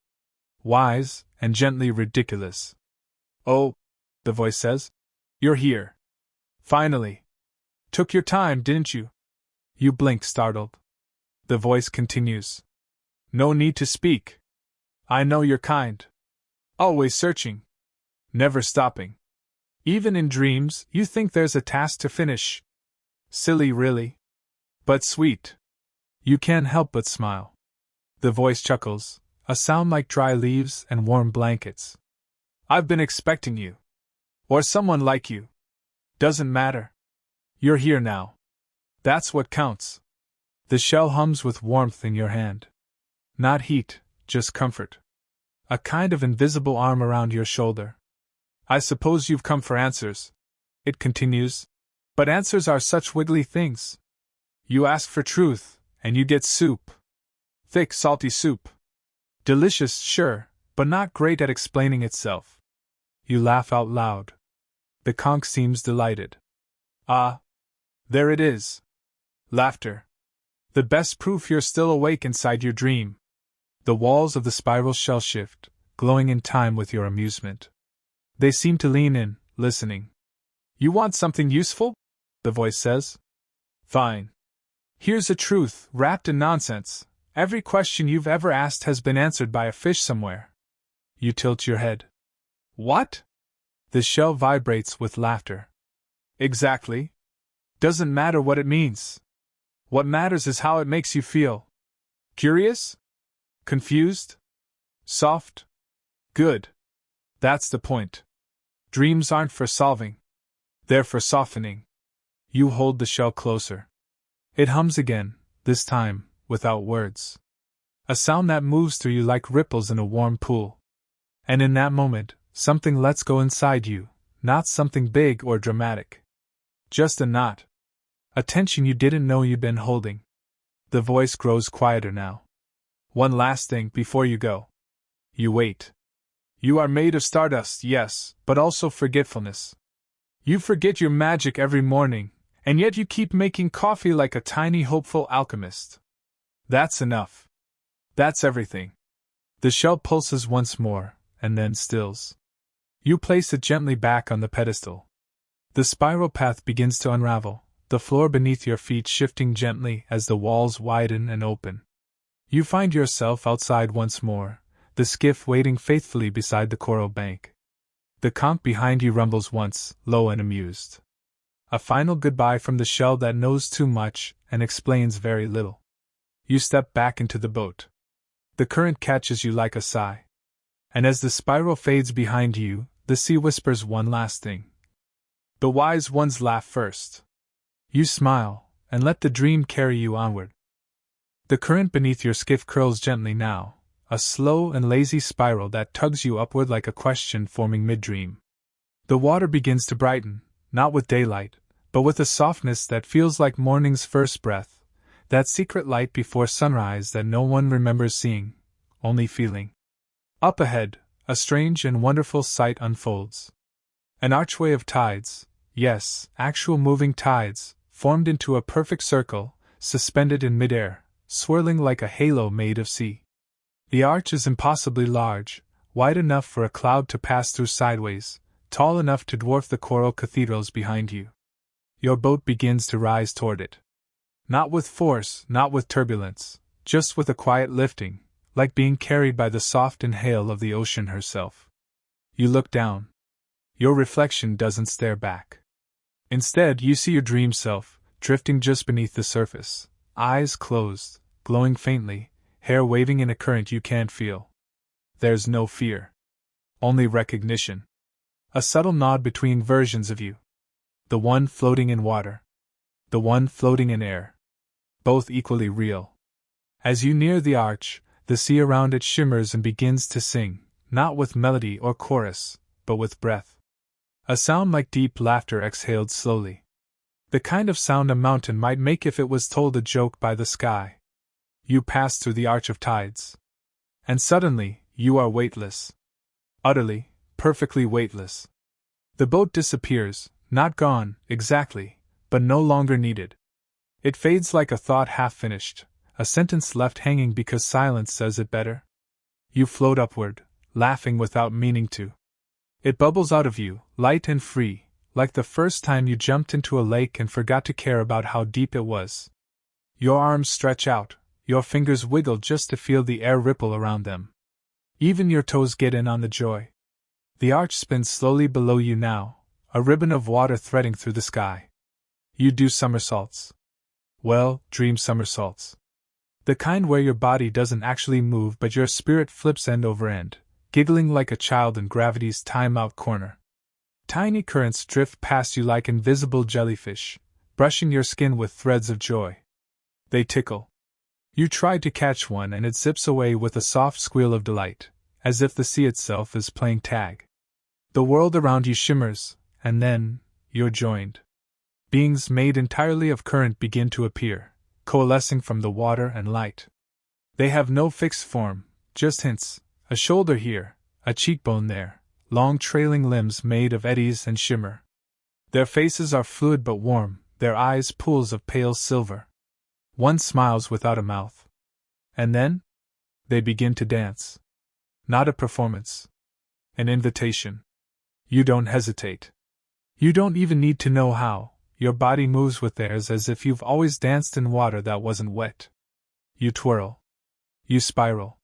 Wise, and gently ridiculous. "Oh," the voice says, "you're here. Finally. Took your time, didn't you?" You blink, startled. The voice continues. "No need to speak. I know your kind. Always searching. Never stopping. Even in dreams, you think there's a task to finish. Silly, really. But sweet. You can't help but smile." The voice chuckles, a sound like dry leaves and warm blankets. "I've been expecting you. Or someone like you. Doesn't matter. You're here now. That's what counts." The shell hums with warmth in your hand. Not heat, just comfort. A kind of invisible arm around your shoulder. "I suppose you've come for answers," it continues. "But answers are such wiggly things. You ask for truth, and you get soup. Thick, salty soup. Delicious, sure, but not great at explaining itself." You laugh out loud. The conch seems delighted. "Ah, there it is. Laughter. The best proof you're still awake inside your dream." The walls of the spiral shell shift, glowing in time with your amusement. They seem to lean in, listening. "You want something useful?" the voice says. "Fine. Here's a truth wrapped in nonsense. Every question you've ever asked has been answered by a fish somewhere." You tilt your head. "What?" The shell vibrates with laughter. "Exactly. Doesn't matter what it means. What matters is how it makes you feel. Curious? Confused? Soft? Good. That's the point. Dreams aren't for solving. They're for softening." You hold the shell closer. It hums again, this time, without words. A sound that moves through you like ripples in a warm pool. And in that moment, something lets go inside you, not something big or dramatic. Just a knot. A tension you didn't know you'd been holding. The voice grows quieter now. "One last thing before you go." You wait. "You are made of stardust, yes, but also forgetfulness. You forget your magic every morning, and yet you keep making coffee like a tiny hopeful alchemist. That's enough. That's everything." The shell pulses once more, and then stills. You place it gently back on the pedestal. The spiral path begins to unravel, the floor beneath your feet shifting gently as the walls widen and open. You find yourself outside once more, the skiff waiting faithfully beside the coral bank. The conch behind you rumbles once, low and amused. A final goodbye from the shell that knows too much and explains very little. You step back into the boat. The current catches you like a sigh. And as the spiral fades behind you, the sea whispers one last thing. The wise ones laugh first. You smile, and let the dream carry you onward. The current beneath your skiff curls gently now, a slow and lazy spiral that tugs you upward like a question forming mid-dream. The water begins to brighten, not with daylight, but with a softness that feels like morning's first breath, that secret light before sunrise that no one remembers seeing, only feeling. Up ahead, a strange and wonderful sight unfolds. An archway of tides, yes, actual moving tides, formed into a perfect circle, suspended in midair, swirling like a halo made of sea. The arch is impossibly large, wide enough for a cloud to pass through sideways, tall enough to dwarf the coral cathedrals behind you. Your boat begins to rise toward it. Not with force, not with turbulence, just with a quiet lifting, like being carried by the soft inhale of the ocean herself. You look down. Your reflection doesn't stare back. Instead, you see your dream self, drifting just beneath the surface, eyes closed, glowing faintly, hair waving in a current you can't feel. There's no fear. Only recognition. A subtle nod between versions of you. The one floating in water. The one floating in air. Both equally real. As you near the arch, the sea around it shimmers and begins to sing, not with melody or chorus, but with breath. A sound like deep laughter exhaled slowly. The kind of sound a mountain might make if it was told a joke by the sky. You pass through the arch of tides. And suddenly, you are weightless. Utterly, perfectly weightless. The boat disappears, not gone, exactly, but no longer needed. It fades like a thought half finished, a sentence left hanging because silence says it better. You float upward, laughing without meaning to. It bubbles out of you, light and free, like the first time you jumped into a lake and forgot to care about how deep it was. Your arms stretch out, your fingers wiggle just to feel the air ripple around them. Even your toes get in on the joy. The arch spins slowly below you now, a ribbon of water threading through the sky. You do somersaults. Well, dream somersaults. The kind where your body doesn't actually move but your spirit flips end over end, giggling like a child in gravity's time-out corner. Tiny currents drift past you like invisible jellyfish, brushing your skin with threads of joy. They tickle. You try to catch one and it zips away with a soft squeal of delight, as if the sea itself is playing tag. The world around you shimmers, and then, you're joined. Beings made entirely of current begin to appear, coalescing from the water and light. They have no fixed form, just hints, a shoulder here, a cheekbone there, long trailing limbs made of eddies and shimmer. Their faces are fluid but warm, their eyes pools of pale silver. One smiles without a mouth. And then? They begin to dance. Not a performance. An invitation. You don't hesitate. You don't even need to know how, your body moves with theirs as if you've always danced in water that wasn't wet. You twirl. You spiral.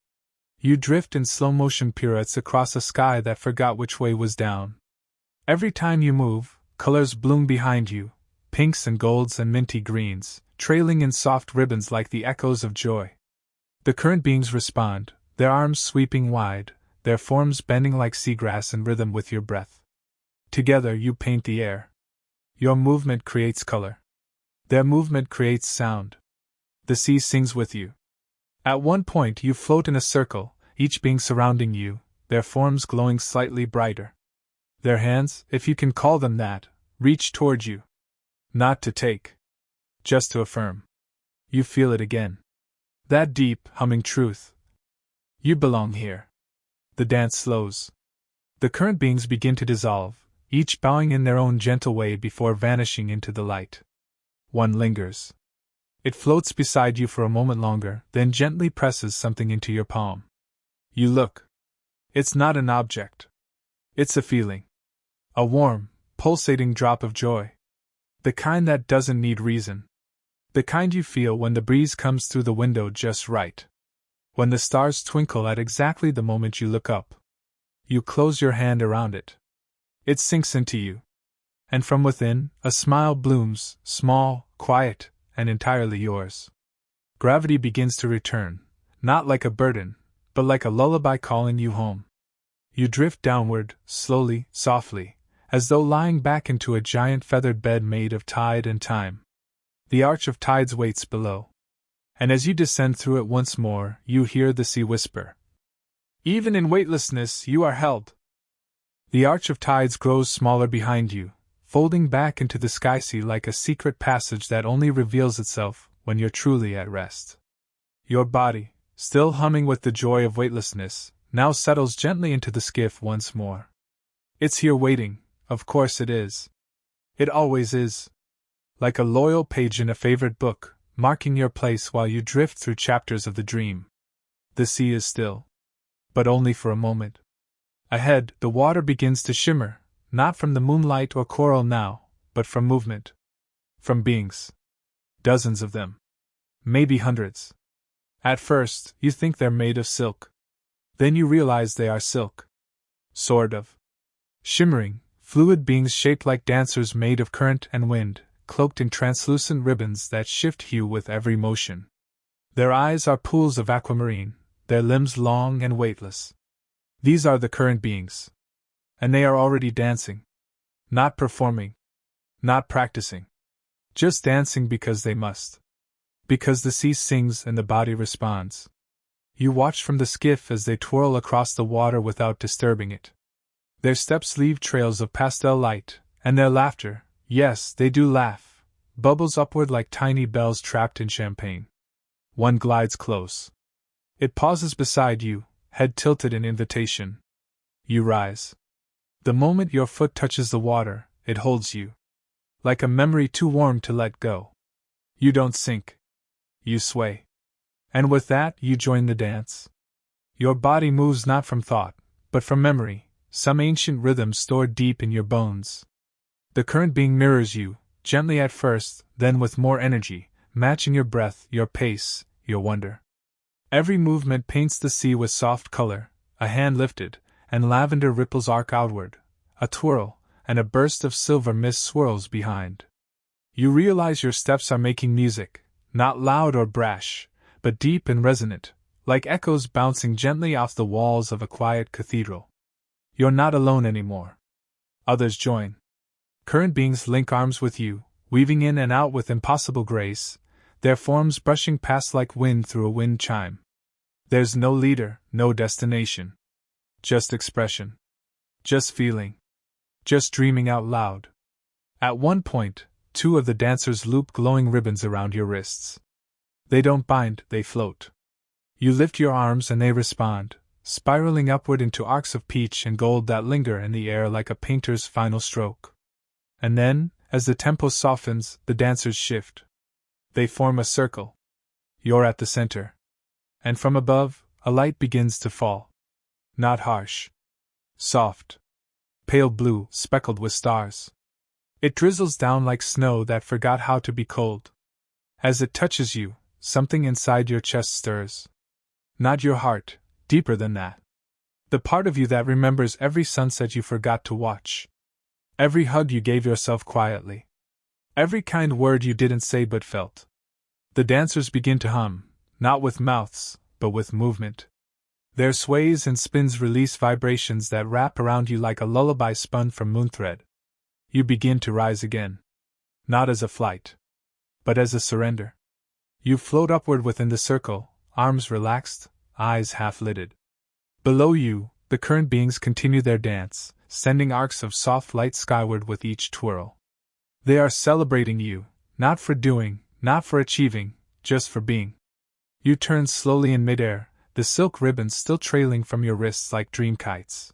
You drift in slow-motion pirouettes across a sky that forgot which way was down. Every time you move, colors bloom behind you, pinks and golds and minty greens, trailing in soft ribbons like the echoes of joy. The current beings respond, their arms sweeping wide, their forms bending like seagrass in rhythm with your breath. Together you paint the air. Your movement creates color. Their movement creates sound. The sea sings with you. At one point you float in a circle, each being surrounding you, their forms glowing slightly brighter. Their hands, if you can call them that, reach toward you. Not to take. Just to affirm. You feel it again. That deep, humming truth. You belong here. The dance slows. The current beings begin to dissolve, each bowing in their own gentle way before vanishing into the light. One lingers. It floats beside you for a moment longer, then gently presses something into your palm. You look. It's not an object. It's a feeling. A warm, pulsating drop of joy. The kind that doesn't need reason. The kind you feel when the breeze comes through the window just right. When the stars twinkle at exactly the moment you look up. You close your hand around it. It sinks into you. And from within, a smile blooms, small, quiet, and entirely yours. Gravity begins to return, not like a burden, but like a lullaby calling you home. You drift downward, slowly, softly, as though lying back into a giant feathered bed made of tide and time. The arch of tides waits below. And as you descend through it once more, you hear the sea whisper. Even in weightlessness, you are held. The arch of tides grows smaller behind you, folding back into the sky sea like a secret passage that only reveals itself when you're truly at rest. Your body, still humming with the joy of weightlessness, now settles gently into the skiff once more. It's here waiting, of course it is. It always is. Like a loyal page in a favorite book, marking your place while you drift through chapters of the dream. The sea is still. But only for a moment. Ahead, the water begins to shimmer, not from the moonlight or coral now, but from movement. From beings. Dozens of them. Maybe hundreds. At first, you think they're made of silk. Then you realize they are silk. Sort of. Shimmering, fluid beings shaped like dancers made of current and wind, cloaked in translucent ribbons that shift hue with every motion. Their eyes are pools of aquamarine, their limbs long and weightless. These are the current beings. And they are already dancing. Not performing. Not practicing. Just dancing because they must. Because the sea sings and the body responds. You watch from the skiff as they twirl across the water without disturbing it. Their steps leave trails of pastel light, and their laughter, yes, they do laugh, bubbles upward like tiny bells trapped in champagne. One glides close. It pauses beside you, head tilted in invitation. You rise. The moment your foot touches the water, it holds you. Like a memory too warm to let go. You don't sink. You sway. And with that, you join the dance. Your body moves not from thought, but from memory, some ancient rhythm stored deep in your bones. The current being mirrors you, gently at first, then with more energy, matching your breath, your pace, your wonder. Every movement paints the sea with soft color, a hand lifted, and lavender ripples arc outward, a twirl, and a burst of silver mist swirls behind. You realize your steps are making music, not loud or brash, but deep and resonant, like echoes bouncing gently off the walls of a quiet cathedral. You're not alone anymore. Others join. Current beings link arms with you, weaving in and out with impossible grace, their forms brushing past like wind through a wind chime. There's no leader, no destination. Just expression. Just feeling. Just dreaming out loud. At one point, two of the dancers loop glowing ribbons around your wrists. They don't bind, they float. You lift your arms and they respond, spiraling upward into arcs of peach and gold that linger in the air like a painter's final stroke. And then, as the tempo softens, the dancers shift. They form a circle. You're at the center. And from above, a light begins to fall. Not harsh. Soft. Pale blue, speckled with stars. It drizzles down like snow that forgot how to be cold. As it touches you, something inside your chest stirs. Not your heart, deeper than that. The part of you that remembers every sunset you forgot to watch. Every hug you gave yourself quietly. Every kind word you didn't say but felt. The dancers begin to hum, not with mouths, but with movement. Their sways and spins release vibrations that wrap around you like a lullaby spun from moonthread. You begin to rise again. Not as a flight, but as a surrender. You float upward within the circle, arms relaxed, eyes half-lidded. Below you, the current beings continue their dance, sending arcs of soft light skyward with each twirl. They are celebrating you, not for doing, not for achieving, just for being. You turn slowly in midair, the silk ribbons still trailing from your wrists like dream kites.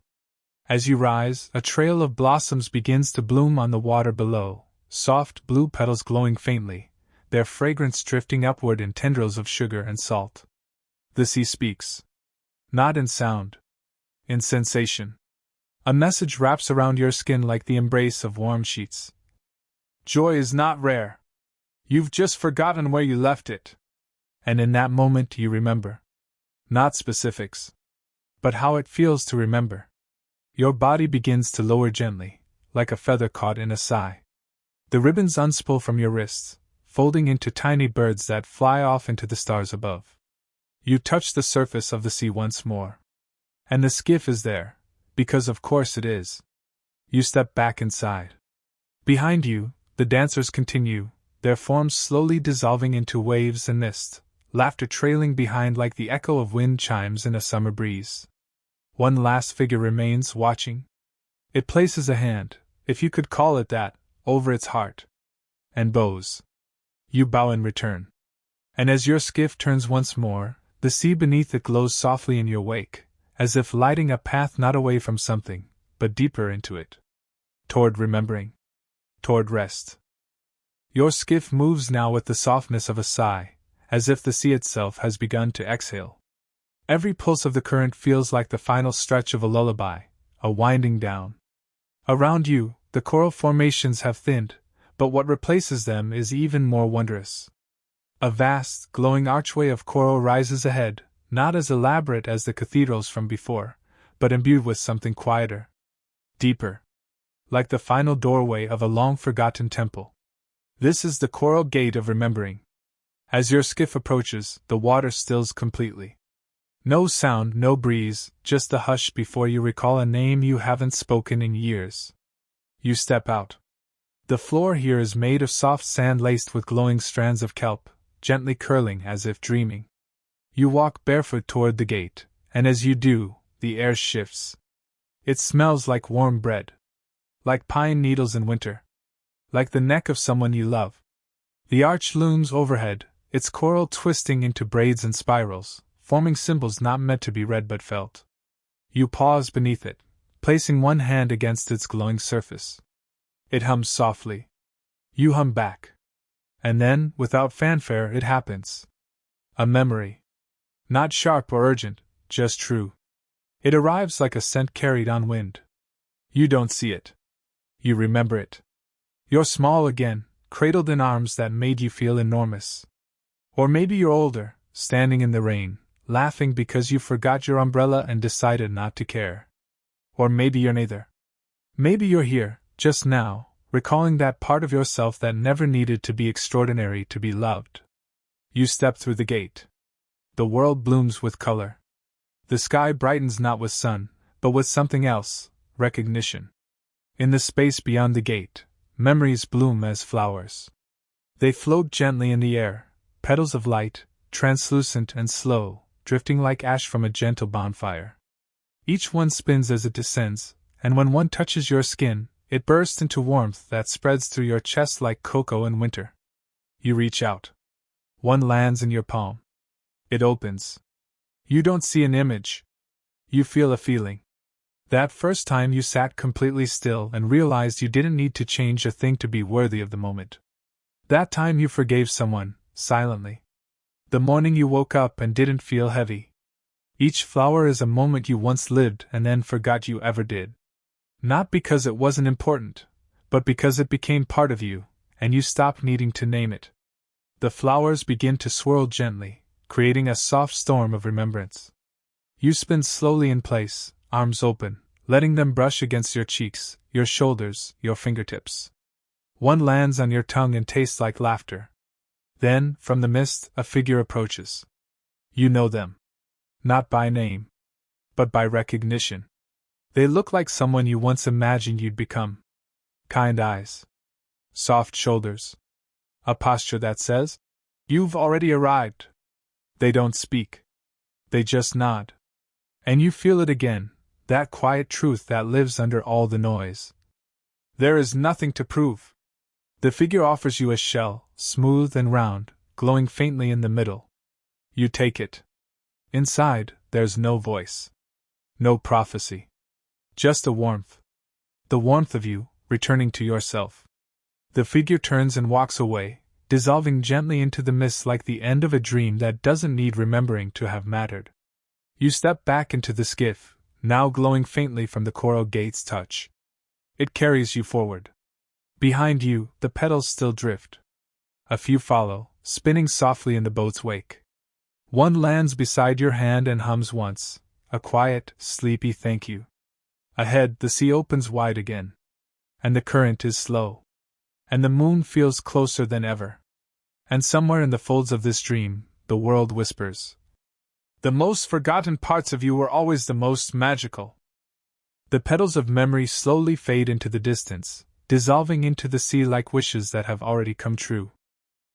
As you rise, a trail of blossoms begins to bloom on the water below, soft blue petals glowing faintly, their fragrance drifting upward in tendrils of sugar and salt. The sea speaks. Not in sound. In sensation. A message wraps around your skin like the embrace of warm sheets. Joy is not rare. You've just forgotten where you left it. And in that moment you remember. Not specifics. But how it feels to remember. Your body begins to lower gently, like a feather caught in a sigh. The ribbons unspool from your wrists, folding into tiny birds that fly off into the stars above. You touch the surface of the sea once more. And the skiff is there, because of course it is. You step back inside. Behind you, the dancers continue, their forms slowly dissolving into waves and mist, laughter trailing behind like the echo of wind chimes in a summer breeze. One last figure remains watching. It places a hand, if you could call it that, over its heart. And bows. You bow in return. And as your skiff turns once more, the sea beneath it glows softly in your wake, as if lighting a path not away from something, but deeper into it. Toward remembering. Toward rest. Your skiff moves now with the softness of a sigh, as if the sea itself has begun to exhale. Every pulse of the current feels like the final stretch of a lullaby, a winding down. Around you, the coral formations have thinned, but what replaces them is even more wondrous. A vast, glowing archway of coral rises ahead, not as elaborate as the cathedrals from before, but imbued with something quieter. Deeper. Like the final doorway of a long-forgotten temple. This is the coral gate of remembering. As your skiff approaches, the water stills completely. No sound, no breeze, just the hush before you recall a name you haven't spoken in years. You step out. The floor here is made of soft sand laced with glowing strands of kelp, gently curling as if dreaming. You walk barefoot toward the gate, and as you do, the air shifts. It smells like warm bread. Like pine needles in winter. Like the neck of someone you love. The arch looms overhead, its coral twisting into braids and spirals, forming symbols not meant to be read but felt. You pause beneath it, placing one hand against its glowing surface. It hums softly. You hum back. And then, without fanfare, it happens. A memory. Not sharp or urgent, just true. It arrives like a scent carried on wind. You don't see it. You remember it. You're small again, cradled in arms that made you feel enormous. Or maybe you're older, standing in the rain, laughing because you forgot your umbrella and decided not to care. Or maybe you're neither. Maybe you're here, just now, recalling that part of yourself that never needed to be extraordinary to be loved. You step through the gate. The world blooms with color. The sky brightens not with sun, but with something else, recognition. In the space beyond the gate, memories bloom as flowers. They float gently in the air, petals of light, translucent and slow, drifting like ash from a gentle bonfire. Each one spins as it descends, and when one touches your skin, it bursts into warmth that spreads through your chest like cocoa in winter. You reach out. One lands in your palm. It opens. You don't see an image. You feel a feeling. That first time you sat completely still and realized you didn't need to change a thing to be worthy of the moment. That time you forgave someone, silently. The morning you woke up and didn't feel heavy. Each flower is a moment you once lived and then forgot you ever did. Not because it wasn't important, but because it became part of you, and you stopped needing to name it. The flowers begin to swirl gently, creating a soft storm of remembrance. You spin slowly in place, arms open, letting them brush against your cheeks, your shoulders, your fingertips. One lands on your tongue and tastes like laughter. Then, from the mist, a figure approaches. You know them. Not by name, but by recognition. They look like someone you once imagined you'd become. Kind eyes. Soft shoulders. A posture that says, "You've already arrived." They don't speak. They just nod. And you feel it again, that quiet truth that lives under all the noise. There is nothing to prove. The figure offers you a shell, smooth and round, glowing faintly in the middle. You take it. Inside, there's no voice. No prophecy. Just a warmth. The warmth of you, returning to yourself. The figure turns and walks away, dissolving gently into the mist like the end of a dream that doesn't need remembering to have mattered. You step back into the skiff, now glowing faintly from the coral gate's touch. It carries you forward. Behind you, the petals still drift. A few follow, spinning softly in the boat's wake. One lands beside your hand and hums once, a quiet, sleepy thank you. Ahead, the sea opens wide again. And the current is slow. And the moon feels closer than ever. And somewhere in the folds of this dream, the world whispers. The most forgotten parts of you were always the most magical. The petals of memory slowly fade into the distance, dissolving into the sea like wishes that have already come true.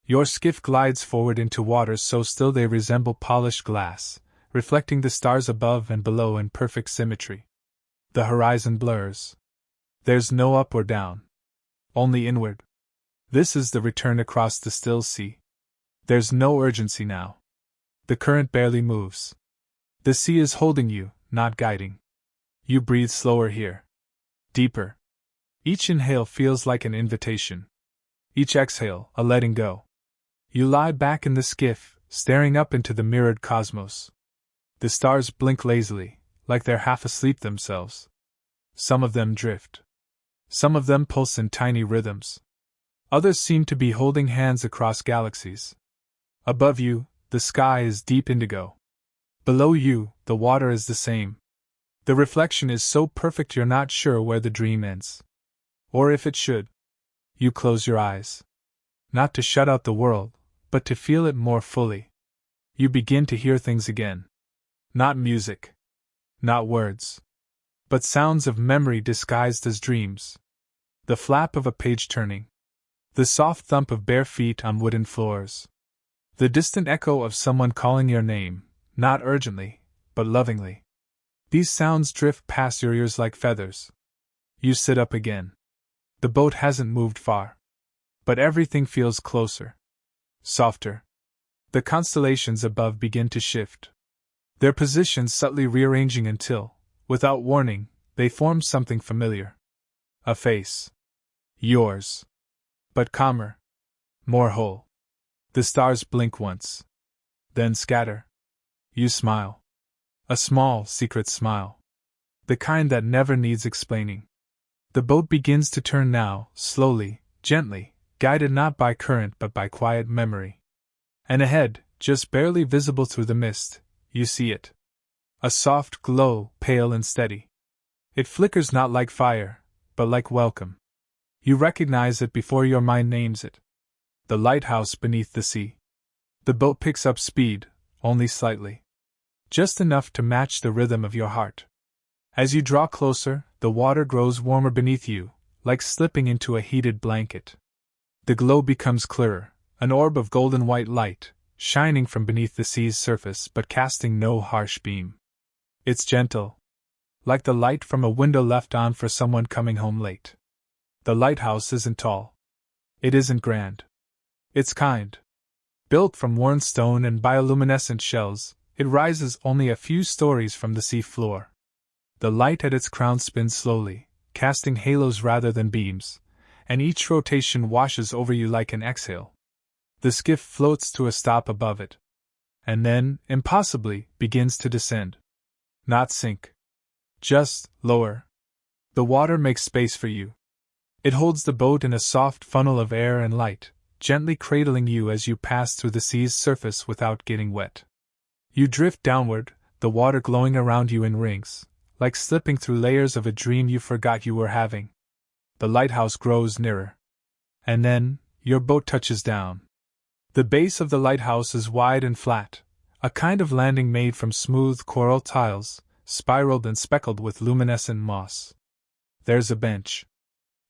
Your skiff glides forward into waters so still they resemble polished glass, reflecting the stars above and below in perfect symmetry. The horizon blurs. There's no up or down. Only inward. This is the return across the still sea. There's no urgency now. The current barely moves. The sea is holding you, not guiding. You breathe slower here. Deeper. Each inhale feels like an invitation. Each exhale, a letting go. You lie back in the skiff, staring up into the mirrored cosmos. The stars blink lazily, like they're half asleep themselves. Some of them drift. Some of them pulse in tiny rhythms. Others seem to be holding hands across galaxies. Above you, the sky is deep indigo. Below you, the water is the same. The reflection is so perfect you're not sure where the dream ends. Or if it should. You close your eyes. Not to shut out the world, but to feel it more fully. You begin to hear things again. Not music. Not words. But sounds of memory disguised as dreams. The flap of a page turning. The soft thump of bare feet on wooden floors. The distant echo of someone calling your name, not urgently, but lovingly. These sounds drift past your ears like feathers. You sit up again. The boat hasn't moved far. But everything feels closer. Softer. The constellations above begin to shift. their positions subtly rearranging until, without warning, they form something familiar. A face. Yours. But calmer. More whole. The stars blink once. Then scatter. You smile. A small, secret smile. The kind that never needs explaining. The boat begins to turn now, slowly, gently, guided not by current but by quiet memory. And ahead, just barely visible through the mist, you see it. A soft glow, pale and steady. It flickers not like fire, but like welcome. You recognize it before your mind names it. The lighthouse beneath the sea. The boat picks up speed, only slightly. Just enough to match the rhythm of your heart. As you draw closer, the water grows warmer beneath you, like slipping into a heated blanket. The glow becomes clearer, an orb of golden white light, shining from beneath the sea's surface but casting no harsh beam. It's gentle. Like the light from a window left on for someone coming home late. The lighthouse isn't tall. It isn't grand. It's kind. Built from worn stone and bioluminescent shells, it rises only a few stories from the sea floor. The light at its crown spins slowly, casting halos rather than beams, and each rotation washes over you like an exhale. The skiff floats to a stop above it. And then, impossibly, begins to descend. Not sink. Just lower. The water makes space for you. It holds the boat in a soft funnel of air and light, gently cradling you as you pass through the sea's surface without getting wet. You drift downward, the water glowing around you in rings, like slipping through layers of a dream you forgot you were having. The lighthouse grows nearer. And then, your boat touches down. The base of the lighthouse is wide and flat, a kind of landing made from smooth coral tiles, spiraled and speckled with luminescent moss. There's a bench.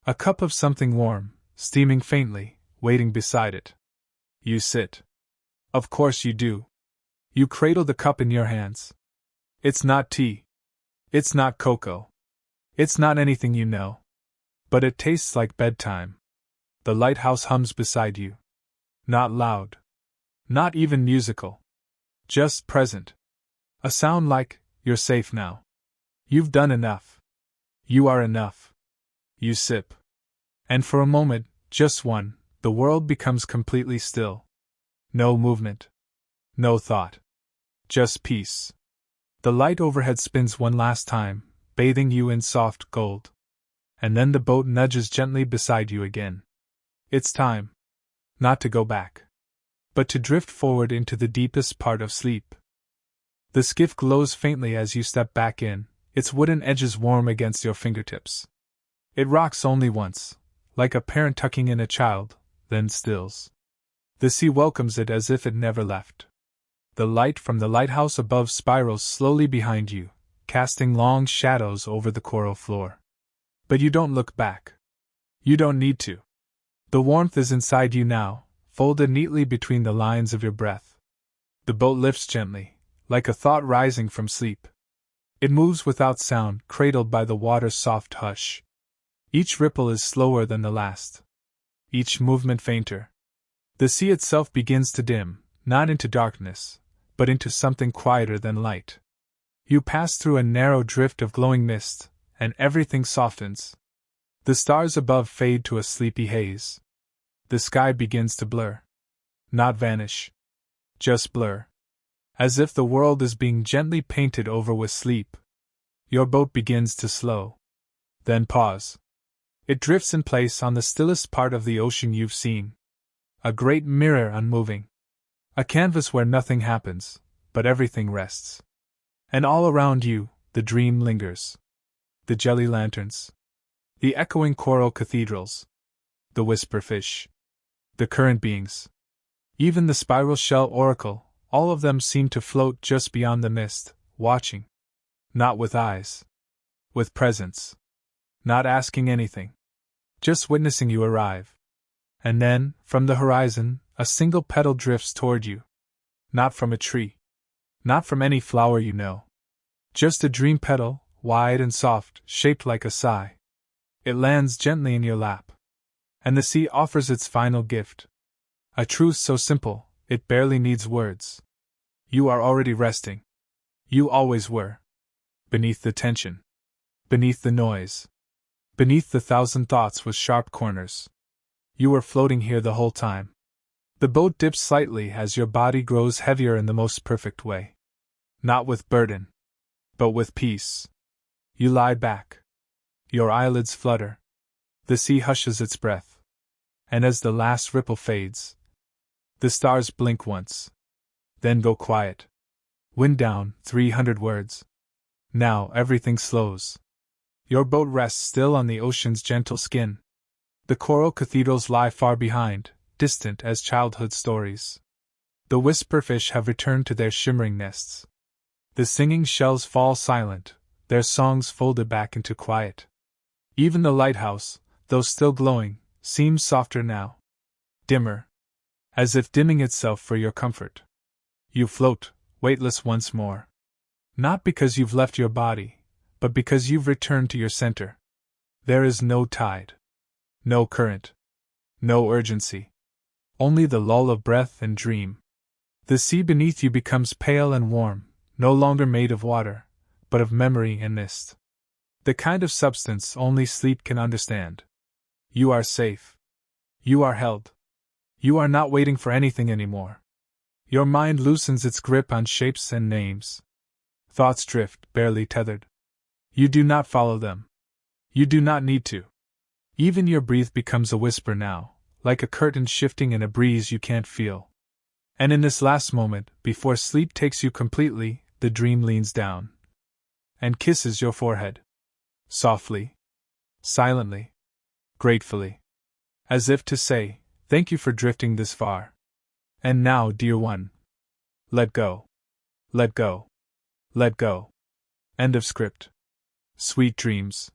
A cup of something warm, steaming faintly, waiting beside it. You sit. Of course you do. You cradle the cup in your hands. It's not tea. It's not cocoa. It's not anything you know. But it tastes like bedtime. The lighthouse hums beside you. Not loud. Not even musical. Just present. A sound like, you're safe now. You've done enough. You are enough. You sip. And for a moment, just one, the world becomes completely still. No movement. No thought. Just peace. The light overhead spins one last time, bathing you in soft gold. And then the boat nudges gently beside you again. It's time. Not to go back. But to drift forward into the deepest part of sleep. The skiff glows faintly as you step back in, its wooden edges warm against your fingertips. It rocks only once, like a parent tucking in a child, then stills. The sea welcomes it as if it never left. The light from the lighthouse above spirals slowly behind you, casting long shadows over the coral floor. But you don't look back. You don't need to. The warmth is inside you now, folded neatly between the lines of your breath. The boat lifts gently, like a thought rising from sleep. It moves without sound, cradled by the water's soft hush. Each ripple is slower than the last. Each movement fainter. The sea itself begins to dim, not into darkness, but into something quieter than light. You pass through a narrow drift of glowing mist, and everything softens. The stars above fade to a sleepy haze. The sky begins to blur. Not vanish. Just blur. As if the world is being gently painted over with sleep. Your boat begins to slow. Then pause. It drifts in place on the stillest part of the ocean you've seen. A great mirror unmoving. A canvas where nothing happens, but everything rests. And all around you, the dream lingers. The jelly lanterns. The echoing coral cathedrals. The whisper fish. The current beings. Even the spiral shell oracle, all of them seem to float just beyond the mist, watching. Not with eyes. With presence. Not asking anything. Just witnessing you arrive. And then, from the horizon, a single petal drifts toward you. Not from a tree. Not from any flower you know. Just a dream petal, wide and soft, shaped like a sigh. It lands gently in your lap. And the sea offers its final gift. A truth so simple, it barely needs words. You are already resting. You always were. Beneath the tension. Beneath the noise. Beneath the thousand thoughts with sharp corners. You were floating here the whole time. The boat dips slightly as your body grows heavier in the most perfect way. Not with burden, but with peace. You lie back. Your eyelids flutter. The sea hushes its breath. And as the last ripple fades, the stars blink once, then go quiet. Wind down, 300 words. Now everything slows. Your boat rests still on the ocean's gentle skin. The coral cathedrals lie far behind, distant as childhood stories. The whisperfish have returned to their shimmering nests. The singing shells fall silent, their songs folded back into quiet. Even the lighthouse, though still glowing, seems softer now. Dimmer. As if dimming itself for your comfort. You float, weightless once more. Not because you've left your body, but because you've returned to your center. There is no tide. No current. No urgency. Only the lull of breath and dream. The sea beneath you becomes pale and warm, no longer made of water, but of memory and mist. The kind of substance only sleep can understand. You are safe. You are held. You are not waiting for anything anymore. Your mind loosens its grip on shapes and names. Thoughts drift, barely tethered. You do not follow them. You do not need to. Even your breath becomes a whisper now, like a curtain shifting in a breeze you can't feel. And in this last moment, before sleep takes you completely, the dream leans down and kisses your forehead. Softly. Silently. Gratefully. As if to say, thank you for drifting this far. And now, dear one. Let go. Let go. Let go. End of script. Sweet dreams.